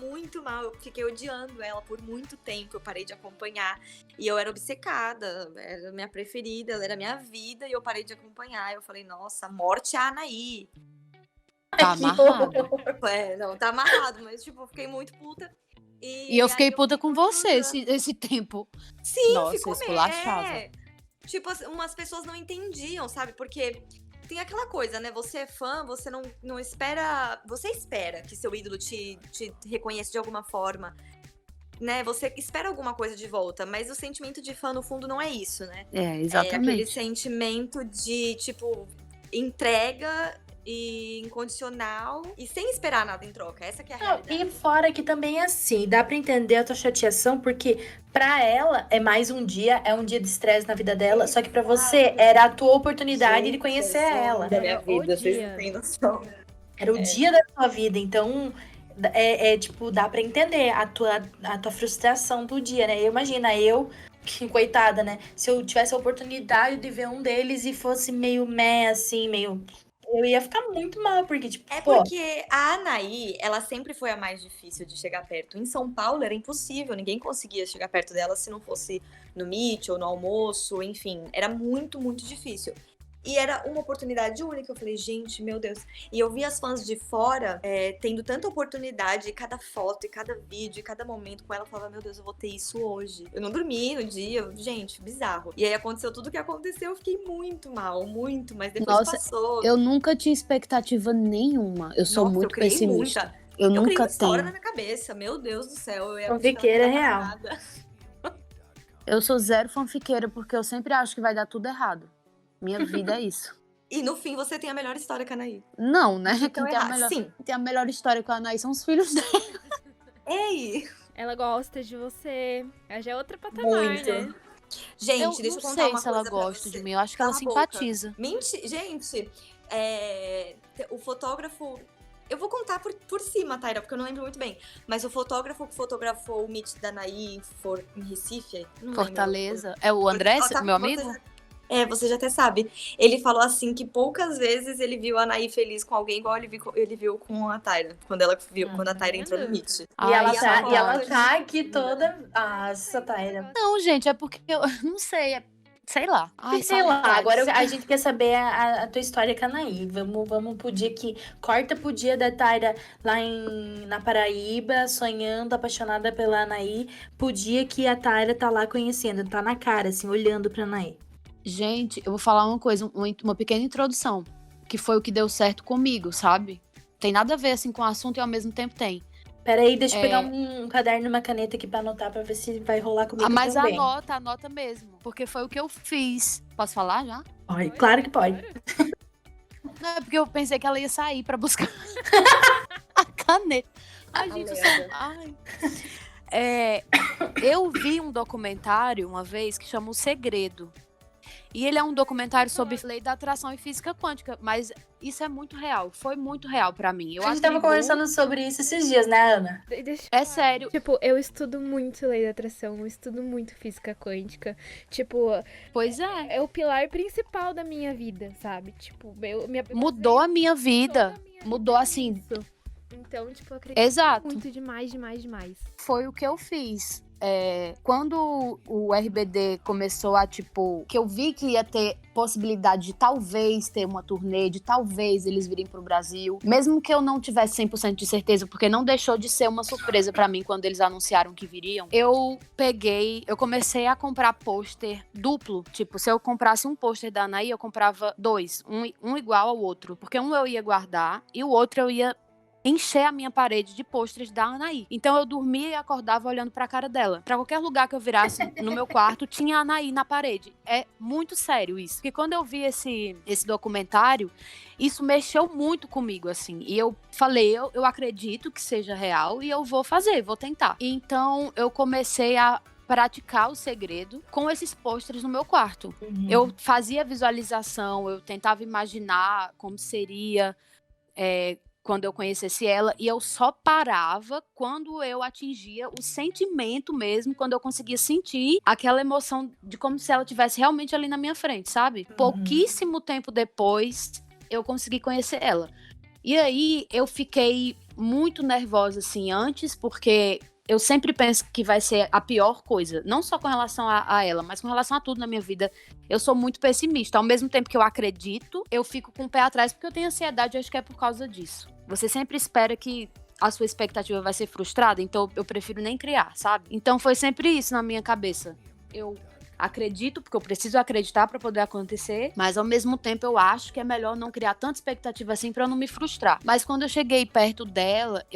eu fiquei odiando ela por muito tempo, eu parei de acompanhar. E eu era obcecada, era a minha preferida, ela era a minha vida, e eu parei de acompanhar. Eu falei, nossa, morte a Anaí. Tá amarrado. Não, tá amarrado, mas tipo, eu fiquei muito puta. E eu fiquei aí puta com você chorando. esse tempo. Sim, Nossa, ficou esculachava. Tipo, umas pessoas não entendiam, sabe? Porque tem aquela coisa, né? Você é fã, você não espera... Você espera que seu ídolo te reconheça de alguma forma, né? Você espera alguma coisa de volta, mas o sentimento de fã, no fundo, não é isso, né? É, É aquele exatamente. sentimento de, tipo, entrega e incondicional e sem esperar nada em troca. Essa que é a Não, realidade. e fora que também é assim, dá pra entender a tua chateação, porque pra ela é mais um dia, é um dia de estresse na vida dela, só que pra você era a tua oportunidade de conhecer ela. Da minha Era o vida, vocês dia. não têm noção. Era o dia da tua vida, então tipo, dá pra entender a tua frustração do dia, né? Eu, que coitada, né? Se eu tivesse a oportunidade de ver um deles e fosse meio meh, assim, meio... Eu ia ficar muito mal, porque, tipo, É pô, porque a Anaí, ela sempre foi a mais difícil de chegar perto. Em São Paulo era impossível, ninguém conseguia chegar perto dela se não fosse no Meet ou no almoço, enfim. Era muito, muito difícil. E era uma oportunidade única. Eu falei, gente, meu Deus. E eu vi as fãs de fora tendo tanta oportunidade, cada foto, e cada vídeo, e cada momento com ela. Eu falava, meu Deus, eu vou ter isso hoje. Eu não dormi no dia, gente, bizarro. E aí aconteceu tudo o que aconteceu, eu fiquei muito mal, muito. Mas depois Nossa, passou. Eu nunca tinha expectativa nenhuma. Eu sou Nossa, muito eu criei pessimista. muita. Eu Eu criei nunca uma história tenho. na minha cabeça, meu Deus do céu. Eu ia Fanfiqueira buscar real. nada. Eu sou zero fanfiqueira, porque eu sempre acho que vai dar tudo errado. Minha vida é isso. E no fim você tem a melhor história com a Anaí. Não, né? Então Quem tem, errado. Sim. quem tem a melhor história com a Anaí são os filhos dela. Ei! Ela gosta de você. Ela já é outra patamar, Muito. né? Gente, Eu deixa eu não contar sei uma se ela coisa pra gosta você. de mim. Eu acho que Cala ela a boca. simpatiza. Gente, o fotógrafo... Eu vou contar por cima, Taira, porque eu não lembro muito bem. Mas o fotógrafo que fotografou o Meet da Anaí em Recife... Não lembro. Fortaleza. É o André, Tá, meu amigo? Você já até sabe. Ele falou assim que poucas vezes ele viu a Anaí feliz com alguém igual ele viu com a Taira. Quando a Taira entrou no Meet. E Ai, ela foto tá aqui toda. Ah, essa Taira. Não, gente, é porque eu não sei, sei lá. Ai, Sei lá, saudades. agora a gente quer saber a tua história com a Anaí. Vamos pro dia que. Corta pro dia da Taira lá na Paraíba, sonhando, apaixonada pela Anaí. Pro dia que a Taira tá lá conhecendo, tá na cara, assim, olhando pra Anaí. Gente, eu vou falar uma coisa, uma pequena introdução, que foi o que deu certo comigo, sabe? Tem nada a ver, assim, com o assunto e ao mesmo tempo tem. Peraí, deixa eu pegar um caderno e uma caneta aqui pra anotar pra ver se vai rolar comigo Mas também. anota mesmo, porque foi o que eu fiz. Posso falar já? Ai, claro que pode. Não, é porque eu pensei que ela ia sair pra buscar a caneta. Ai, gente, eu sou... Ai. Eu vi um documentário uma vez que chama O Segredo. E ele é um documentário sobre lei da atração e física quântica, mas isso é muito real, foi muito real pra mim. A gente tava conversando sobre isso esses dias, né, Ana? É sério. Tipo, eu estudo muito lei da atração, eu estudo muito física quântica. Tipo, Pois é. é o pilar principal da minha vida, sabe? Tipo, Mudou a minha vida. Mudou assim. Isso. Então, tipo, eu acredito Exato. muito demais. Foi o que eu fiz. Quando o RBD começou a, tipo, que eu vi que ia ter possibilidade de talvez ter uma turnê, de talvez eles virem pro Brasil, mesmo que eu não tivesse 100% de certeza, porque não deixou de ser uma surpresa pra mim quando eles anunciaram que viriam, eu comecei a comprar pôster duplo, tipo, se eu comprasse um pôster da Anaí, eu comprava 2, um igual ao outro, porque um eu ia guardar e o outro eu ia encher a minha parede de pôsteres da Anaí. Então eu dormia e acordava olhando pra cara dela. Pra qualquer lugar que eu virasse no meu quarto, tinha a Anaí na parede. É muito sério isso. Porque quando eu vi esse documentário, isso mexeu muito comigo, assim. E eu falei, eu acredito que seja real e eu vou fazer, vou tentar. Então eu comecei a praticar o segredo com esses pôsteres no meu quarto. Eu fazia visualização, eu tentava imaginar como seria... quando eu conhecesse ela, e eu só parava quando eu atingia o sentimento mesmo, quando eu conseguia sentir aquela emoção de como se ela estivesse realmente ali na minha frente, sabe? Pouquíssimo tempo depois, eu consegui conhecer ela. E aí, eu fiquei muito nervosa, assim, antes, porque eu sempre penso que vai ser a pior coisa, não só com relação a ela, mas com relação a tudo na minha vida. Eu sou muito pessimista. Ao mesmo tempo que eu acredito, eu fico com o pé atrás, porque eu tenho ansiedade, e acho que é por causa disso. Você sempre espera que a sua expectativa vai ser frustrada, então eu prefiro nem criar, sabe? Então foi sempre isso na minha cabeça. Eu acredito, porque eu preciso acreditar pra poder acontecer, mas ao mesmo tempo eu acho que é melhor não criar tanta expectativa assim pra eu não me frustrar. Mas quando eu cheguei perto dela,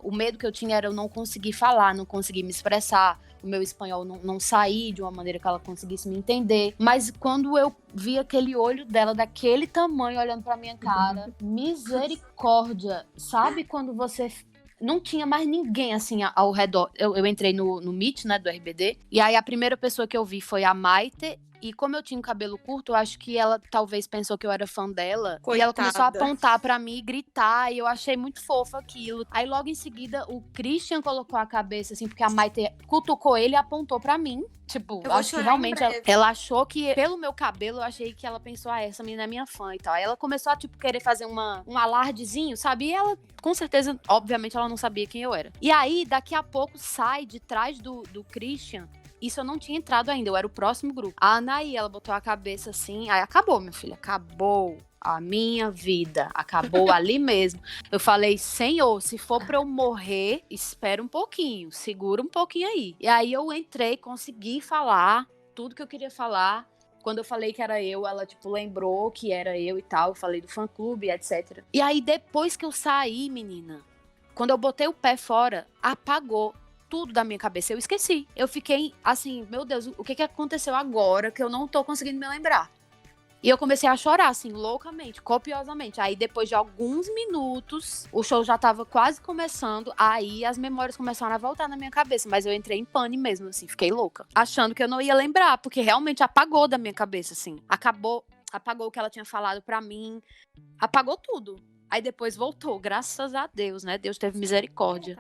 o medo que eu tinha era eu não conseguir falar, não conseguir me expressar, o meu espanhol não sair de uma maneira que ela conseguisse me entender. Mas quando eu vi aquele olho dela daquele tamanho olhando pra minha cara, misericórdia, sabe quando você... Não tinha mais ninguém, assim, ao redor. Eu entrei no Meet, né, do RBD, e aí a primeira pessoa que eu vi foi a Maite. E como eu tinha um cabelo curto, eu acho que ela talvez pensou que eu era fã dela. Coitada. E ela começou a apontar pra mim e gritar, e eu achei muito fofo aquilo. Aí logo em seguida, o Christian colocou a cabeça, assim, porque a Maite cutucou ele e apontou pra mim. Tipo, Eu vou acho que chorar realmente em breve. ela achou que, pelo meu cabelo, eu achei que ela pensou, essa menina é minha fã e tal. Aí ela começou a, tipo, querer fazer um alardezinho, sabe? E ela, com certeza, obviamente, ela não sabia quem eu era. E aí, daqui a pouco, sai de trás do Christian. Isso eu não tinha entrado ainda, eu era o próximo grupo. A Anaí, ela botou a cabeça assim, aí acabou, minha filha, acabou a minha vida, acabou ali mesmo. Eu falei, Senhor, se for pra eu morrer, espera um pouquinho, segura um pouquinho aí. E aí eu entrei, consegui falar tudo que eu queria falar. Quando eu falei que era eu, ela, tipo, lembrou que era eu e tal, eu falei do fã-clube, etc. E aí, depois que eu saí, menina, quando eu botei o pé fora, apagou tudo da minha cabeça, eu esqueci. Eu fiquei assim, meu Deus, o que aconteceu agora que eu não tô conseguindo me lembrar? E eu comecei a chorar, assim, loucamente, copiosamente. Aí, depois de alguns minutos, o show já tava quase começando, aí as memórias começaram a voltar na minha cabeça, mas eu entrei em pane mesmo, assim, fiquei louca. Achando que eu não ia lembrar, porque realmente apagou da minha cabeça, assim. Apagou o que ela tinha falado pra mim, apagou tudo. Aí depois voltou, graças a Deus, né? Deus teve misericórdia.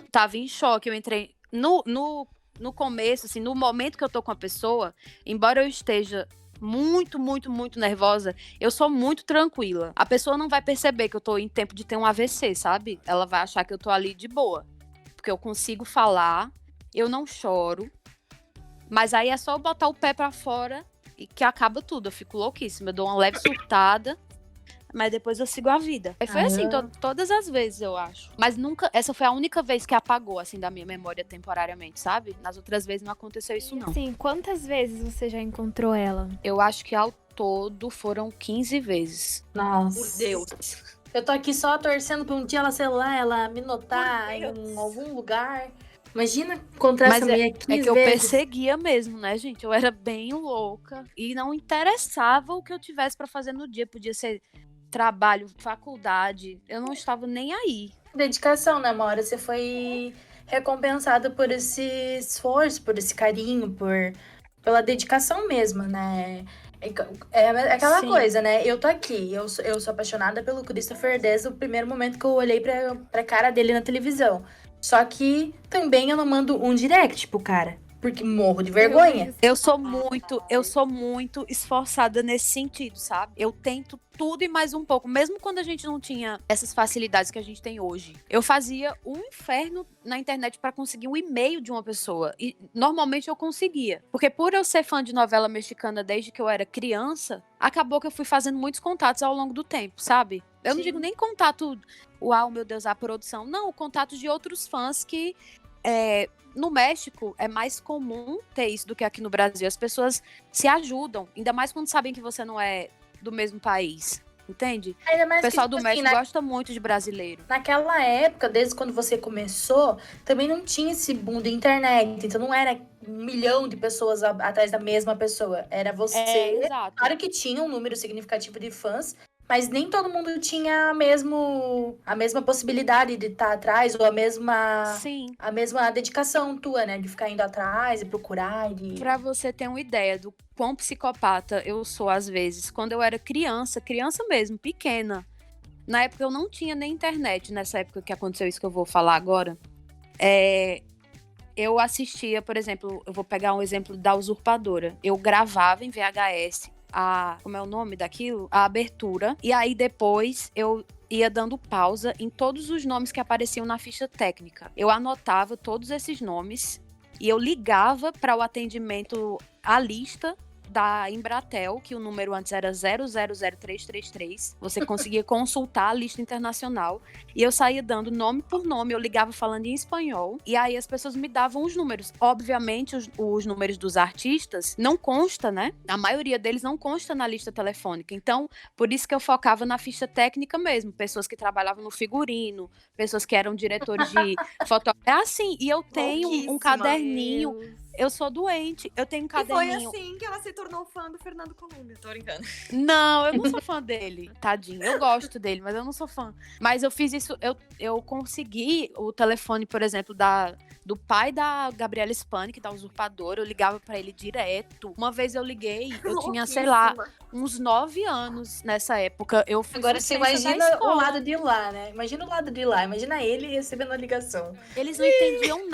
Tava em choque, eu entrei no começo, assim, no momento que eu tô com a pessoa, embora eu esteja muito, muito, muito nervosa, eu sou muito tranquila. A pessoa não vai perceber que eu tô em tempo de ter um AVC, sabe? Ela vai achar que eu tô ali de boa. Porque eu consigo falar, eu não choro. Mas aí é só eu botar o pé pra fora e que acaba tudo. Eu fico louquíssima, eu dou uma leve surtada, mas depois eu sigo a vida. Aí foi assim, todas as vezes, eu acho. Mas nunca, essa foi a única vez que apagou, assim, da minha memória temporariamente, sabe? Nas outras vezes não aconteceu isso, não. Sim, quantas vezes você já encontrou ela? Eu acho que ao todo foram 15 vezes. Nossa. Por Deus. Eu tô aqui só torcendo pra um dia ela, sei lá, ela me notar Por em Deus. algum lugar. Imagina encontrar Mas essa mulher 15 É que eu vezes. perseguia mesmo, né, gente? Eu era bem louca e não interessava o que eu tivesse pra fazer no dia. Podia ser trabalho, faculdade. Eu não estava nem aí. Dedicação, né? Uma hora você foi recompensada por esse esforço, por esse carinho, pela dedicação mesmo, né? É aquela Sim. coisa, né? Eu tô aqui, eu sou apaixonada pelo Christopher desde o primeiro momento que eu olhei pra cara dele na televisão. Só que também eu não mando um direct pro cara, porque morro de vergonha. Eu sou muito esforçada nesse sentido, sabe? Eu tento tudo e mais um pouco, mesmo quando a gente não tinha essas facilidades que a gente tem hoje. Eu fazia um inferno na internet pra conseguir um e-mail de uma pessoa e normalmente eu conseguia, porque por eu ser fã de novela mexicana desde que eu era criança, acabou que eu fui fazendo muitos contatos ao longo do tempo, sabe? Eu não Sim. digo nem contato, uau, meu Deus, a produção, não, contato de outros fãs que no México é mais comum ter isso do que aqui no Brasil. As pessoas se ajudam, ainda mais quando sabem que você não é do mesmo país, entende? Ainda O mais pessoal que, do tipo assim, México gosta muito de brasileiro. naquela época, desde quando você começou, também não tinha esse boom da internet. Então não era 1 milhão de pessoas atrás da mesma pessoa. Era você. Exato. Claro que tinha um número significativo de fãs, mas nem todo mundo tinha a mesma possibilidade de estar atrás, ou Sim. a mesma dedicação tua, né? De ficar indo atrás e procurar. Pra você ter uma ideia do quão psicopata eu sou às vezes, quando eu era criança mesmo, pequena. Na época eu não tinha nem internet, nessa época que aconteceu isso que eu vou falar agora. Eu assistia, por exemplo, eu vou pegar um exemplo da Usurpadora. Eu gravava em VHS como é o nome daquilo? A abertura. E aí depois eu ia dando pausa em todos os nomes que apareciam na ficha técnica. Eu anotava todos esses nomes e eu ligava para o atendimento, a lista da Embratel, que o número antes era 0000333. Você conseguia consultar a lista internacional. E eu saía dando nome por nome, eu ligava falando em espanhol. E aí as pessoas me davam os números. Obviamente, os números dos artistas não consta, né? A maioria deles não consta na lista telefônica. Então, por isso que eu focava na ficha técnica mesmo. Pessoas que trabalhavam no figurino, pessoas que eram diretores de fotografia. É assim, e eu tenho um Louquíssima. caderninho. Eu sou doente, eu tenho um E foi caderninho. assim que ela se tornou fã do Fernando Colunga. Tô brincando. Não, eu não sou fã dele, tadinho. Eu gosto dele, mas eu não sou fã. Mas eu fiz isso, eu consegui o telefone, por exemplo, do pai da Gabriela Spanik, da Usurpadora. Eu ligava pra ele direto. Uma vez eu liguei, eu tinha, sei lá, uns 9 anos nessa época. Eu fui Agora você suspensa da imagina o escola. lado de lá, né? Imagina o lado de lá. Imagina ele recebendo a ligação. Eles não entendiam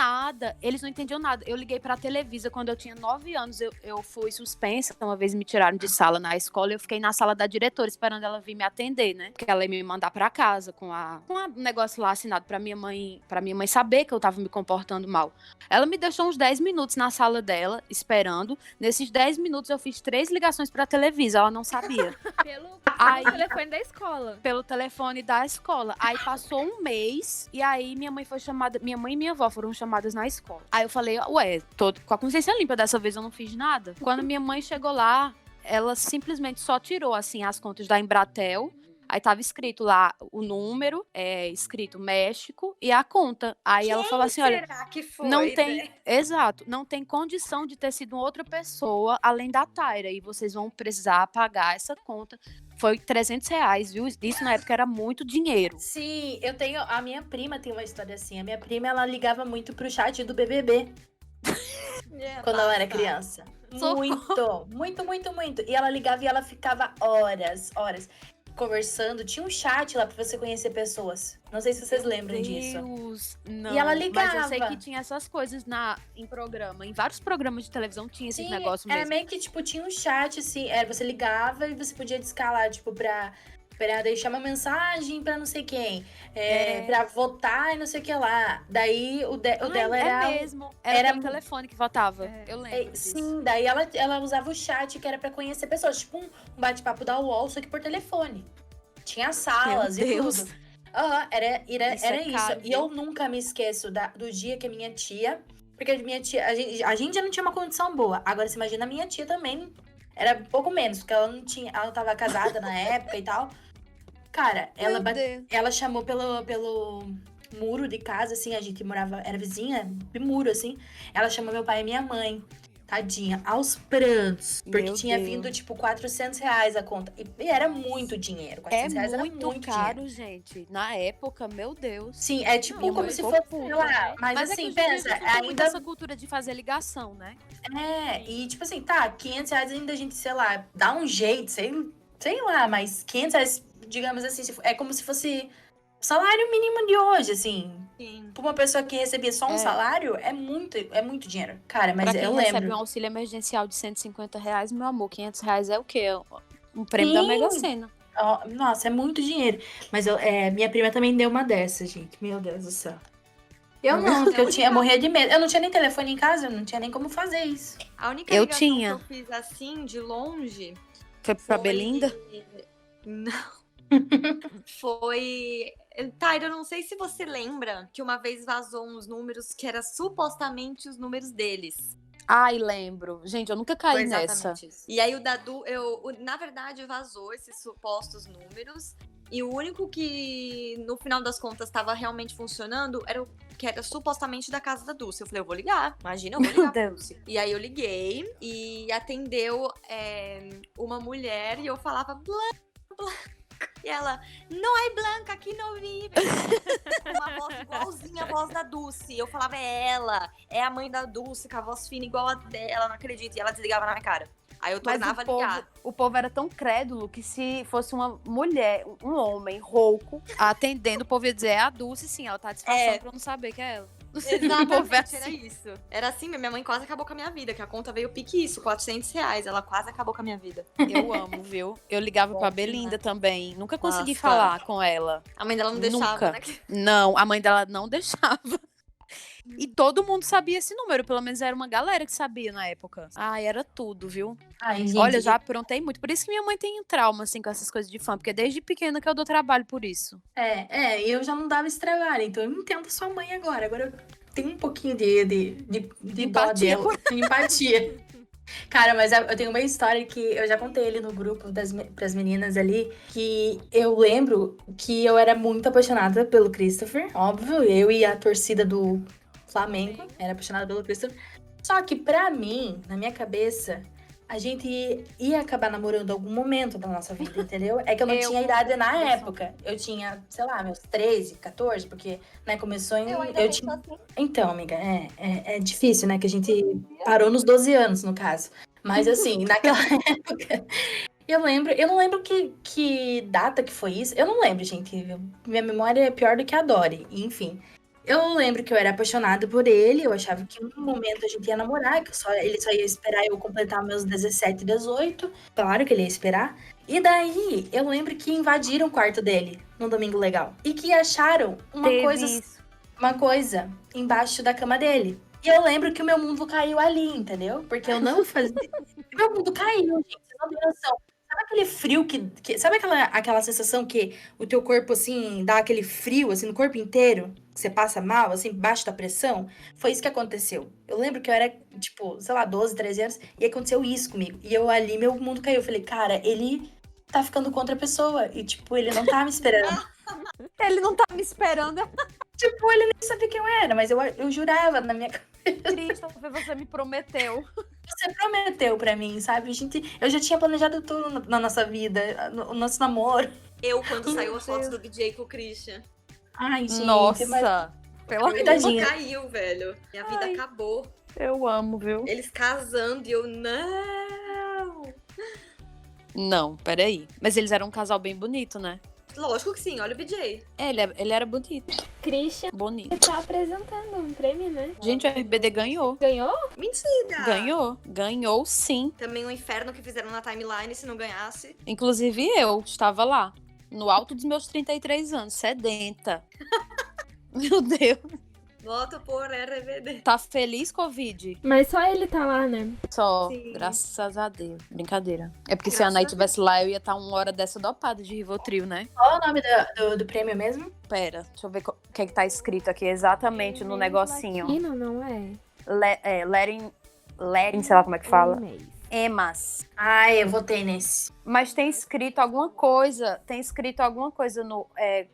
nada. Eu liguei pra Televisa quando eu tinha 9 anos. Eu fui suspensa. Uma vez me tiraram de sala na escola e eu fiquei na sala da diretora esperando ela vir me atender, né? Porque ela ia me mandar pra casa com um negócio lá assinado pra minha mãe saber que eu tava me comportando mal. Ela me deixou uns 10 minutos na sala dela, esperando. Nesses 10 minutos eu fiz 3 ligações pra Televisa. Ela não sabia. Pelo Aí- telefone da escola. Pelo telefone da escola. Aí passou um mês e aí minha mãe e minha avó foram chamadas na escola. Aí eu falei, ué, tô com a consciência limpa, dessa vez eu não fiz nada. Quando minha mãe chegou lá, ela simplesmente só tirou, assim, as contas da Embratel. Aí tava escrito lá o número, escrito México e a conta. Aí ela falou assim, olha, Será que foi? não tem, né? exato, não tem condição de ter sido outra pessoa além da Taira. E vocês vão precisar pagar essa conta. Foi R$300, viu? Isso na época era muito dinheiro. Sim, a minha prima tem uma história assim. A minha prima, ela ligava muito pro chat do BBB quando ela era criança. Socorro. Muito, muito, muito, muito. E ela ligava e ela ficava horas, horas. conversando, tinha um chat lá pra você conhecer pessoas. Não sei se vocês lembram disso. Deus, não. E ela Mas eu sei ligava. que tinha essas coisas em programa. Em vários programas de televisão tinha esses Sim, negócios era mesmo. meio que, tipo, tinha um chat, assim, você ligava e você podia discar lá, tipo, pra deixar uma mensagem pra não sei quem, pra votar e não sei o que lá. Daí, o dela era... mesmo. Era era- pelo telefone que votava. É. Eu lembro disso. Sim, daí ela usava o chat que era pra conhecer pessoas, tipo um bate-papo da UOL, só que por telefone. Tinha salas Meu e Deus. tudo. Era Isso é isso. caro, E viu? eu nunca me esqueço do dia que a minha tia... Porque a minha tia... A gente já não tinha uma condição boa. Agora, você imagina a minha tia também. Era pouco menos, porque ela não tinha... Ela tava casada na época e tal. Cara, Meu Deus. ela chamou pelo muro de casa, assim, a gente morava... Era vizinha de muro, assim. Ela chamou meu pai e minha mãe. Tadinha, aos prantos. Porque Meu tinha Deus. vindo, tipo, R$ 400 a conta. E era muito dinheiro. R$ 400 era muito muito caro, dinheiro. gente. Na época, meu Deus. Sim, é tipo Minha como mãe se ficou fosse, puta, sei lá, né? mas é assim, que hoje em dia pensa, a gente não tem muito ainda essa cultura de fazer ligação, né? e tipo assim, tá, R$ 500 ainda a gente, sei lá, dá um jeito, sei lá, mas R$ 500, digamos assim, é como se fosse o salário mínimo de hoje, assim. Sim. Pra uma pessoa que recebia só um É. salário, é muito dinheiro. Cara, mas Pra quem eu recebe lembro. um auxílio emergencial de R$ 150, meu amor, R$ 500 é o quê? Um prêmio da Sim. Mega Sena. Ó, nossa, é muito dinheiro. Mas minha prima também deu uma dessas, gente. Meu Deus do céu. Eu não, porque eu morria de medo. Eu não tinha nem telefone em casa, eu não tinha nem como fazer isso. A única Eu ligação tinha. que eu fiz assim, de longe, Foi pra foi... Belinda? Não. Foi... Tyra, eu não sei se você lembra que uma vez vazou uns números que era supostamente os números deles. Ai, lembro. Gente, eu nunca caí Foi nessa. exatamente isso. E aí o Dadu, na verdade, vazou esses supostos números. E o único que, no final das contas, estava realmente funcionando era o que era supostamente da casa da Dulce. Eu falei, eu vou ligar. Imagina, eu vou ligar pra Dulce. E aí eu liguei e atendeu uma mulher e eu falava, Blanca. E ela, não é Blanca, aqui não vive. Uma voz igualzinha a voz da Dulce. Eu falava, é ela. É a mãe da Dulce, com a voz fina igual a dela, não acredito. E ela desligava na minha cara. Aí eu Mas tornava a ligar. o povo era tão crédulo que se fosse uma mulher, um homem rouco, atendendo, o povo ia dizer, é a Dulce, sim, ela tá disfarçando pra eu não saber que é ela. O povo é Exatamente, era assim. isso. Era assim, minha mãe quase acabou com a minha vida, que a conta veio pique isso, R$ 400. Ela quase acabou com a minha vida. Eu amo, viu? Eu ligava Bom pra demais. Belinda também. Nunca consegui Nossa. falar com ela. A mãe dela não deixava, Nunca. né? Não, a mãe dela não deixava. E todo mundo sabia esse número, pelo menos era uma galera que sabia na época. Ai, era tudo, viu? Ai, gente, Olha, eu já aprontei muito. Por isso que minha mãe tem um trauma, assim, com essas coisas de fã. Porque desde pequena que eu dou trabalho por isso. E eu já não dava esse trabalho, então eu entendo sua mãe agora. Agora eu tenho um pouquinho de dó Empatia dela, de empatia. Cara, mas eu tenho uma história que eu já contei ali no grupo pras meninas ali, que eu lembro que eu era muito apaixonada pelo Christopher, óbvio, eu e a torcida do Flamengo era apaixonada pelo Christopher. Só que pra mim, na minha cabeça, a gente ia acabar namorando em algum momento da nossa vida, entendeu? É que eu não tinha idade na época. Eu tinha, sei lá, meus 13, 14, porque, né, começou em... Eu tinha... assim. Então, amiga, é difícil, né? Que a gente parou nos 12 anos, no caso. Mas, assim, naquela época... Eu não lembro que data que foi isso. Eu não lembro, gente. Minha memória é pior do que a Dory. Enfim. Eu lembro que eu era apaixonada por ele. Eu achava que em um momento a gente ia namorar. Que ele só ia esperar eu completar meus 17, 18. Claro que ele ia esperar. E daí, eu lembro que invadiram o quarto dele no Domingo Legal. E que acharam uma coisa embaixo da cama dele. E eu lembro que o meu mundo caiu ali, entendeu? Porque eu não fazia... Meu mundo caiu, gente. Você não tem noção. Sabe aquele frio sabe aquela sensação que o teu corpo, assim, dá aquele frio, assim, no corpo inteiro? Que você passa mal, assim, baixo da pressão? Foi isso que aconteceu. Eu lembro que eu era, tipo, sei lá, 12, 13 anos, e aconteceu isso comigo. E eu ali, meu mundo caiu. Eu falei, cara, ele tá ficando com outra pessoa. E, tipo, ele não tá me esperando. Ele não tá me esperando. Tipo, ele nem sabia quem eu era, mas eu jurava na minha cabeça. Christopher, você me prometeu. Você prometeu pra mim, sabe? Eu já tinha planejado tudo na nossa vida, o nosso namoro. Eu, quando saiu as fotos do BJ com o Christian. Ai, gente, Nossa, mas... pelo amor. Meu Tadinha. mundo caiu, velho. Minha vida Ai. acabou. Eu amo, viu? Eles casando e eu, não! Não, peraí. Mas eles eram um casal bem bonito, né? Lógico que sim, olha o BJ. Ele era bonito. Christian Bonito. tá apresentando um prêmio, né? Gente, o RBD ganhou. Ganhou? Mentira! Ganhou sim. Também um inferno que fizeram na timeline se não ganhasse. Inclusive eu estava lá. No alto dos meus 33 anos, sedenta. Meu Deus. Voto por RBD. Tá feliz, Covid? Mas só ele tá lá, né? Só, Sim. graças a Deus. Brincadeira. É porque se a Graças Anaí a tivesse lá, eu ia estar uma hora dessa dopada de Rivotril, né? Qual é o nome do prêmio mesmo? Pera, deixa eu ver o que é que tá escrito aqui exatamente no negocinho. Latino, não é? Letting, sei lá como é que fala. EMAS. Ah, eu votei nesse. Mas tem escrito alguma coisa no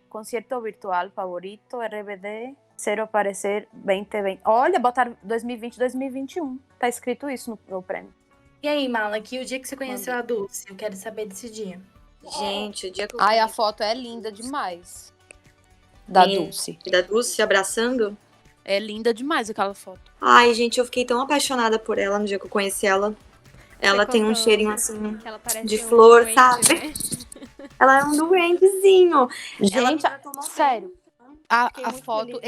Concierto Virtual Favorito, RBD, Zero Parecer 2020. Olha, botaram 2020, 2021. Tá escrito isso no prêmio. E aí, Malak, o dia que você conheceu a Dulce? Eu quero saber desse dia. Gente, o dia que eu Ai, a foto é linda demais. Da Dulce. da Dulce abraçando. É linda demais aquela foto. Ai, gente, eu fiquei tão apaixonada por ela no dia que eu conheci ela. Ela tem um contou cheirinho assim Que ela parece de um flor, doente, sabe? né? Ela é um duendezinho. Ela me Gente, tratou mó bem. sério. Fiquei A muito foto, feliz.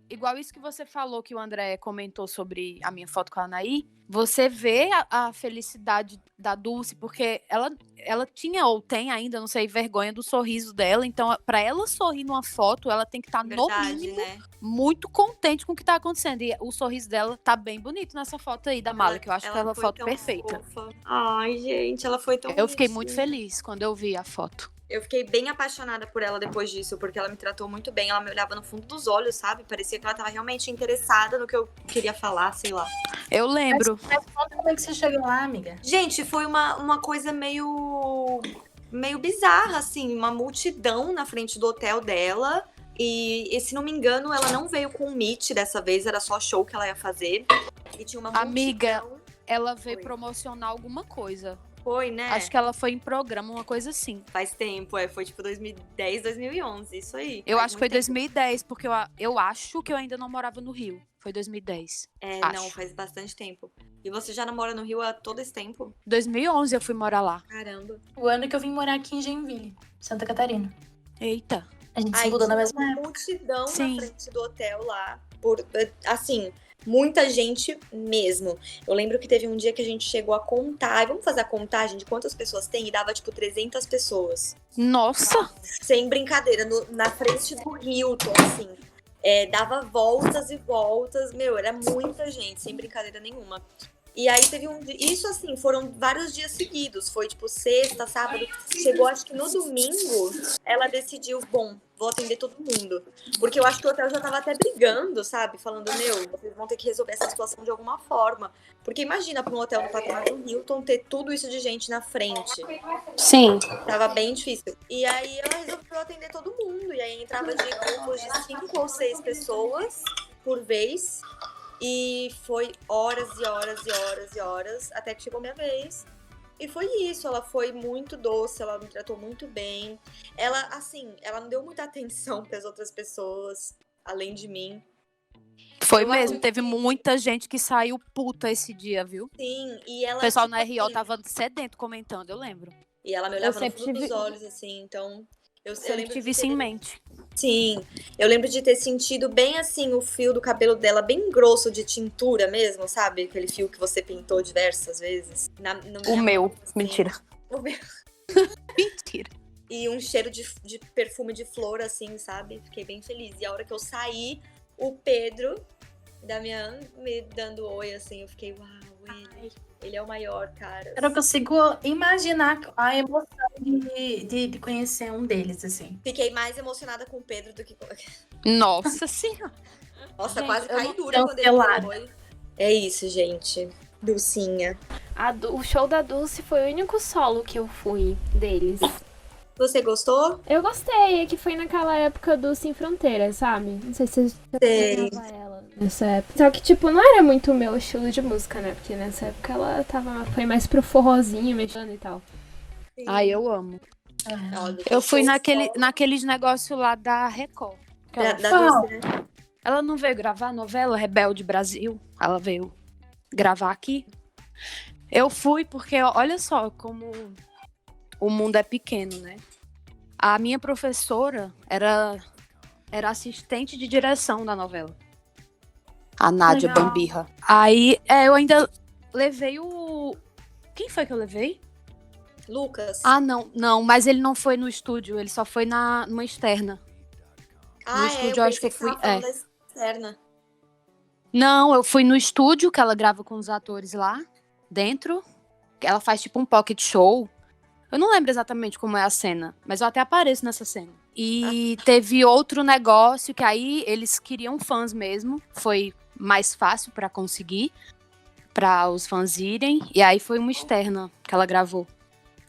igual isso que você falou, que o André comentou sobre a minha foto com a Anaí, você vê a felicidade da Dulce, porque ela tinha ou tem ainda, não sei, vergonha do sorriso dela, então pra ela sorrir numa foto, ela tem que estar no Verdade, mínimo né? muito contente com o que tá acontecendo, e o sorriso dela tá bem bonito nessa foto aí da Mala, que eu acho que é uma foi foto tão perfeita. fofa. Ai, gente, ela foi tão Eu fiquei muito bonitinha. feliz quando eu vi a foto. Eu fiquei bem apaixonada por ela depois disso, porque ela me tratou muito bem. Ela me olhava no fundo dos olhos, sabe? Parecia que ela tava realmente interessada no que eu queria falar, sei lá. Eu lembro. Mas conta como é que você chegou lá, amiga. Gente, foi uma coisa meio bizarra, assim, uma multidão na frente do hotel dela. E se não me engano, ela não veio com o Meet dessa vez, era só show que ela ia fazer. E tinha uma Amiga, multidão. ela veio Foi. promocionar alguma coisa. Foi, né? Acho que ela foi em programa, uma coisa assim. Faz tempo, foi tipo 2010, 2011, isso aí. Eu Faz acho que foi muito tempo. 2010, porque eu acho que eu ainda não morava no Rio. Foi 2010. É, acho. não, faz bastante tempo. E você já namora no Rio há todo esse tempo? 2011 eu fui morar lá. Caramba. O ano que eu vim morar aqui em Joinville, Santa Catarina. Eita. A gente se Aí mudou na tinha mesma uma época. multidão Sim. na frente do hotel lá. Assim, muita gente mesmo. Eu lembro que teve um dia que a gente chegou a contar. E vamos fazer a contagem de quantas pessoas tem? E dava tipo 300 pessoas. Nossa! Sem brincadeira, na frente do Hilton, assim. Dava voltas e voltas. Meu, era muita gente, sem brincadeira nenhuma. E aí teve isso assim, foram vários dias seguidos. Foi tipo sexta, sábado. Chegou acho que no domingo, ela decidiu, bom, vou atender todo mundo. Porque eu acho que o hotel já tava até brigando, sabe? Falando, meu, vocês vão ter que resolver essa situação de alguma forma. Porque imagina pra um hotel no patamar do Hilton ter tudo isso de gente na frente. Sim. Tava bem difícil. E aí ela resolveu atender todo mundo. E aí entrava de grupos de 5 ou 6 pessoas por vez. E foi horas e horas e horas e horas até que chegou minha vez. E foi isso, ela foi muito doce, ela me tratou muito bem. Ela, assim, ela não deu muita atenção para as outras pessoas, além de mim. Foi Eu mesmo. acho Teve que- muita gente que saiu puta esse dia, viu? Sim, e ela. O pessoal tipo na RO assim, tava sedento comentando, eu lembro. E ela me olhava no sempre fundo tive- dos olhos, assim, então. Eu Sempre lembro tive de isso ter- em mente. Sim, eu lembro de ter sentido bem assim o fio do cabelo dela, bem grosso de tintura mesmo, sabe? Aquele fio que você pintou diversas vezes. O meu. Assim. Mentira. O meu. Mentira. E um cheiro de perfume de flor, assim, sabe? Fiquei bem feliz. E a hora que eu saí, o Pedro, Damian, me dando oi, assim, eu fiquei, uau, ele é o maior, cara. Eu não consigo imaginar a emoção de conhecer um deles, assim. Fiquei mais emocionada com o Pedro do que com... Nossa senhora. Nossa, Gente, quase eu caí não- dura quando ele Cancelada. falou oi. É isso, gente. Dulcinha. O show da Dulce foi o único solo que eu fui deles. Você gostou? Eu gostei, é que foi naquela época do Sem Fronteiras, sabe? Não sei se você Sei. acompanhava ela nessa época. Só que, tipo, não era muito o meu estilo de música, né? Porque nessa época ela foi mais pro forrozinho, mexendo e tal. Ai, eu amo. Olha, Eu fui show naqueles negócios lá da Record. da Qual? Dulce, né? Ela não veio gravar a novela Rebelde Brasil? Ela veio gravar aqui. Eu fui porque, olha só, como o mundo é pequeno, né? A minha professora era assistente de direção da novela. A Nádia Legal. Bambirra. Aí eu ainda levei o... Quem foi que eu levei? Lucas. Ah, não, mas ele não foi no estúdio, ele só foi numa externa. no estúdio, eu acho que eu fui. Tava falando da externa. Não, eu fui no estúdio que ela grava com os atores lá dentro. Ela faz tipo um pocket show. Eu não lembro exatamente como é a cena, mas eu até apareço nessa cena. E teve outro negócio que aí eles queriam fãs mesmo. Foi mais fácil pra conseguir, pra os fãs irem. E aí foi uma externa que ela gravou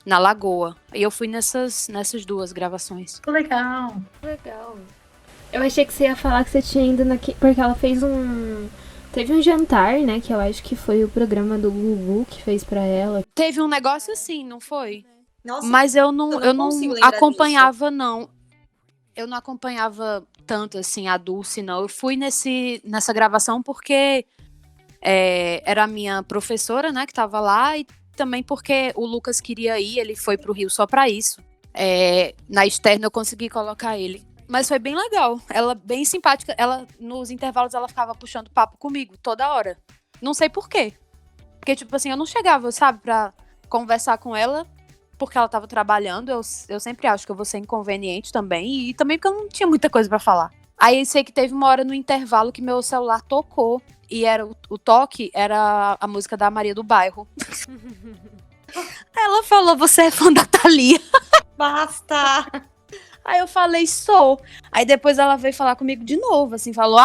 na Lagoa. E eu fui nessas duas gravações. Que legal. Legal. Eu achei que você ia falar que você tinha ido porque ela fez Teve um jantar, né? Que eu acho que foi o programa do Gugu que fez pra ela. Teve um negócio assim, não foi? Nossa, Mas eu não consigo lembrar acompanhava, não. Eu não acompanhava tanto, assim, a Dulce, não. Eu fui nessa gravação porque era a minha professora, né, que tava lá, e também porque o Lucas queria ir, ele foi pro Rio só pra isso. Na externa eu consegui colocar ele. Mas foi bem legal. Ela bem simpática. Ela, nos intervalos, ela ficava puxando papo comigo toda hora. Não sei por quê. Porque, tipo assim, eu não chegava, sabe, pra conversar com ela porque ela tava trabalhando. Eu sempre acho que eu vou ser inconveniente também. E também porque eu não tinha muita coisa pra falar. Aí eu sei que teve uma hora no intervalo que meu celular tocou. E o toque era a música da Maria do Bairro. Ela falou, você é fã da Thalia? Basta! Aí eu falei, sou. Aí depois ela veio falar comigo de novo, assim, falou,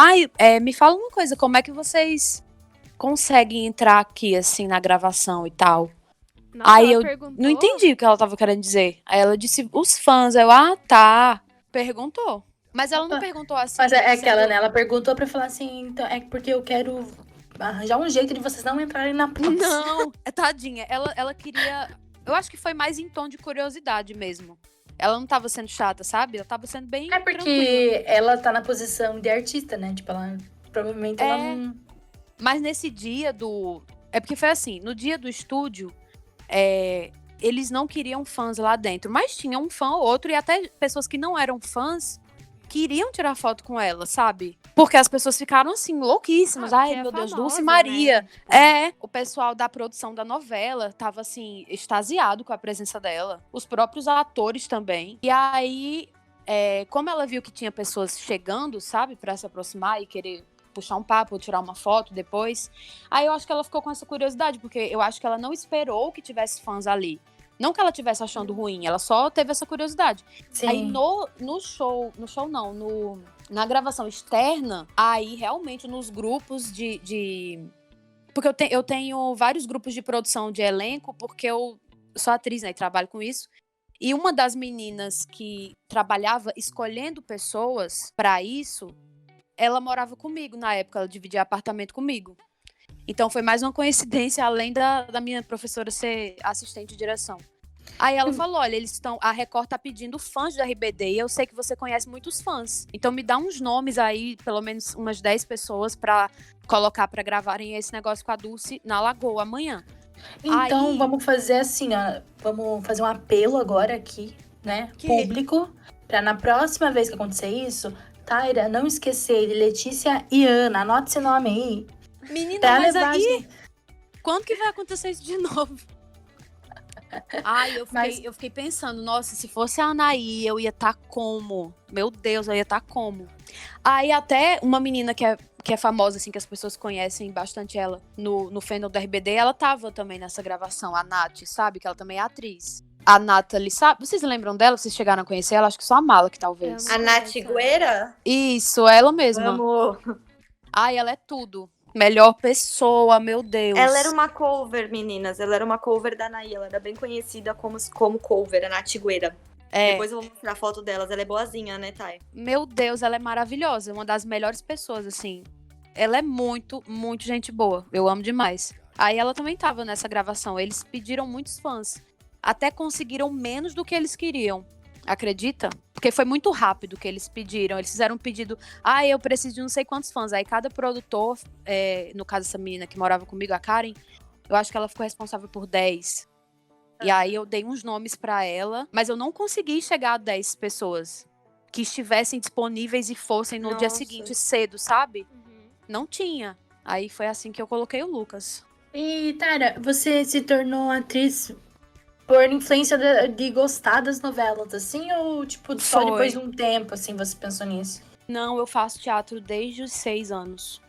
me fala uma coisa, como é que vocês conseguem entrar aqui, assim, na gravação e tal? Nossa, Aí ela eu perguntou? não entendi o que ela tava querendo dizer. Aí ela disse, os fãs. Eu, tá. Perguntou. Mas ela não perguntou assim. Mas é aquela, sendo- né? Ela perguntou pra falar assim, então, é porque eu quero arranjar um jeito de vocês não entrarem na próxima. Não, tadinha. Ela queria... Eu acho que foi mais em tom de curiosidade mesmo. Ela não tava sendo chata, sabe? Ela tava sendo bem É porque tranquila. ela tá na posição de artista, né? Tipo, ela provavelmente ela não... Mas nesse dia do... É porque foi assim, no dia do estúdio, eles não queriam fãs lá dentro, mas tinha um fã ou outro, e até pessoas que não eram fãs queriam tirar foto com ela, sabe? Porque as pessoas ficaram assim, louquíssimas. Ai, porque meu é Deus, famosa, Dulce Maria. né? O pessoal da produção da novela tava assim, extasiado com a presença dela. Os próprios atores também. E aí, como ela viu que tinha pessoas chegando, sabe, pra se aproximar e querer puxar um papo ou tirar uma foto depois, aí eu acho que ela ficou com essa curiosidade, porque eu acho que ela não esperou que tivesse fãs ali. Não que ela estivesse achando ruim, ela só teve essa curiosidade. Sim. Aí no show não, na gravação externa, aí realmente nos grupos porque eu tenho vários grupos de produção de elenco, porque eu sou atriz, né, e trabalho com isso. E uma das meninas que trabalhava escolhendo pessoas pra isso, ela morava comigo na época, ela dividia apartamento comigo. Então foi mais uma coincidência, além da minha professora ser assistente de direção. Aí ela falou, olha, a Record tá pedindo fãs do RBD e eu sei que você conhece muitos fãs. Então me dá uns nomes aí, pelo menos umas 10 pessoas pra colocar pra gravarem esse negócio com a Dulce na Lagoa amanhã. Então, Aí- vamos fazer assim, ó. Vamos fazer um apelo agora aqui, né? Que? Público. Pra na próxima vez que acontecer isso, Taira, não esquecer de Letícia e Ana. Anote esse nome aí. Menina, Pra mas levar, aí, quando que vai acontecer isso de novo? Ai, eu fiquei pensando, nossa, se fosse a Anaí, eu ia estar como? Meu Deus, eu ia estar como? Aí até uma menina que é famosa, assim, que as pessoas conhecem bastante ela no fandom do RBD, ela tava também nessa gravação, a Nath, sabe? Que ela também é atriz. A Nathalie, sabe? Vocês lembram dela? Vocês chegaram a conhecer ela? Acho que só a Mala, que talvez. Eu A Nath Gueira? Isso, ela mesma. Amo. Ai, ela é tudo. Melhor pessoa, meu Deus. Ela era uma cover, meninas. Ela era uma cover da Anaí. Ela era bem conhecida como cover, a Nath Gueira. Depois eu vou mostrar a foto delas. Ela é boazinha, né, Thay? Meu Deus, ela é maravilhosa. Uma das melhores pessoas, assim. Ela é muito, muito gente boa. Eu amo demais. Aí ela também tava nessa gravação. Eles pediram muitos fãs. Até conseguiram menos do que eles queriam. Acredita? Porque foi muito rápido que eles pediram. Eles fizeram um pedido. Eu preciso de não sei quantos fãs. Aí cada produtor, no caso essa menina que morava comigo, a Karen, eu acho que ela ficou responsável por 10. E aí eu dei uns nomes pra ela, mas eu não consegui chegar a 10 pessoas que estivessem disponíveis e fossem no dia Nossa. seguinte cedo, sabe? Não tinha. Aí foi assim que eu coloquei o Lucas. E, Tara, você se tornou atriz por influência de gostar das novelas, assim? Ou, tipo, só Foi. depois de um tempo, assim, você pensou nisso? Não, eu faço teatro desde os 6 anos.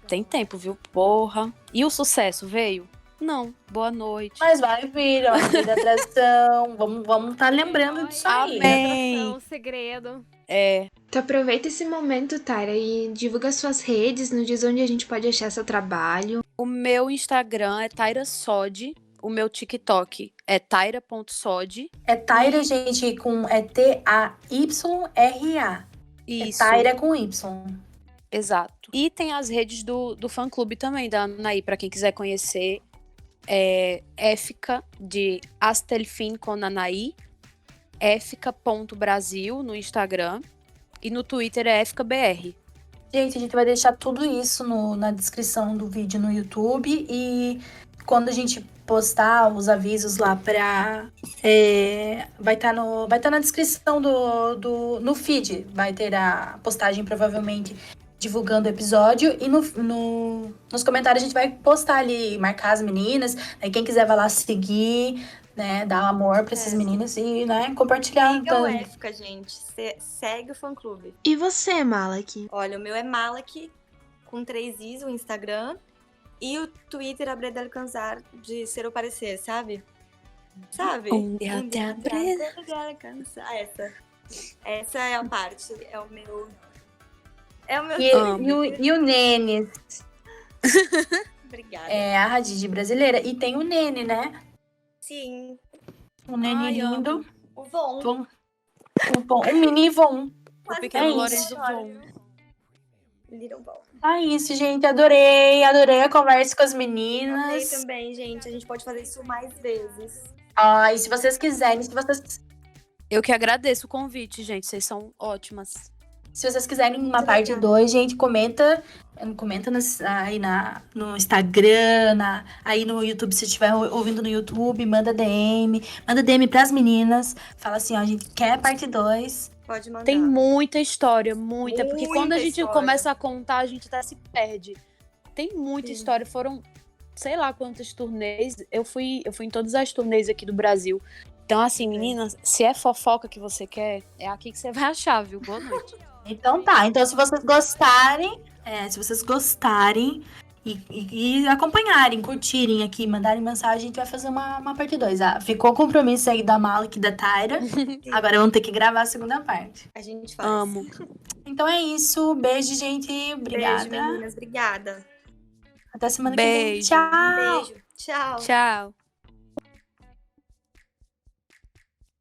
Tem tempo, viu? Porra. E o sucesso veio? Não. Boa noite. Mas vai vir, ó, lei da atração. Vamos tá lembrando disso aí. Amém. Atração, segredo. Então aproveita esse momento, Tara, e divulga suas redes, nos diz onde a gente pode achar seu trabalho. O meu Instagram é Taira Sod. O meu TikTok é taira.sod. É Taira, gente, com... É T-A-Y-R-A. Isso. É Taira com Y. Exato. E tem as redes do fã-clube também, da Anaí, pra quem quiser conhecer. É Éfica, de Astelfin com Anaí. Éfica.brasil no Instagram. E no Twitter é EficaBR. Gente, a gente vai deixar tudo isso na descrição do vídeo no YouTube. E quando a gente postar os avisos lá vai estar na descrição no feed. Vai ter a postagem, provavelmente, divulgando o episódio. E nos comentários a gente vai postar ali, marcar as meninas. Aí quem quiser vai lá seguir, né? Dar amor pra essas meninas e, né, compartilhar. Siga o Éfica, gente. Segue o fã-clube. E você, Malak? Olha, o meu é Malak, com 3 Is, o Instagram. E o Twitter, Abre de Alcançar, de ser ou parecer, sabe? Sabe? Onde até abrir. de alcançar. Essa é a parte. É o meu... E o Nene, Obrigada. é a Hadid brasileira. E tem o Nene, né? Sim. O Nene Ai, lindo. amo. O Von. O mini Von. O Quase pequeno é Lorenzo isso. Von. Little Von. É isso, gente. Adorei a conversa com as Amei meninas. também, gente. A gente pode fazer isso mais vezes. E se vocês quiserem, Eu que agradeço o convite, gente. Vocês são ótimas. se vocês quiserem uma parte 2, gente, comenta aí no Instagram, aí no YouTube, se estiver ouvindo no YouTube, manda DM pras meninas. Fala assim, ó, a gente quer parte 2. Pode mandar. Tem muita história, muita. Porque Muita quando a gente história. começa a contar, a gente até se perde. Tem muita história. Foram, sei lá quantas turnês. Eu fui em todas as turnês aqui do Brasil. Então, assim, meninas, se é fofoca que você quer, é aqui que você vai achar, viu? Boa noite. Então tá. Então, se vocês gostarem e acompanharem, curtirem aqui, mandarem mensagem, a gente vai fazer uma parte 2. Ficou compromisso aí da Malak e da Taira. Agora vamos ter que gravar a segunda parte. A gente faz. Amo. Então é isso. Beijo, gente. Obrigada. Beijo, meninas. Obrigada. Até semana que vem. Beijo. Tchau. Beijo. Tchau. Tchau.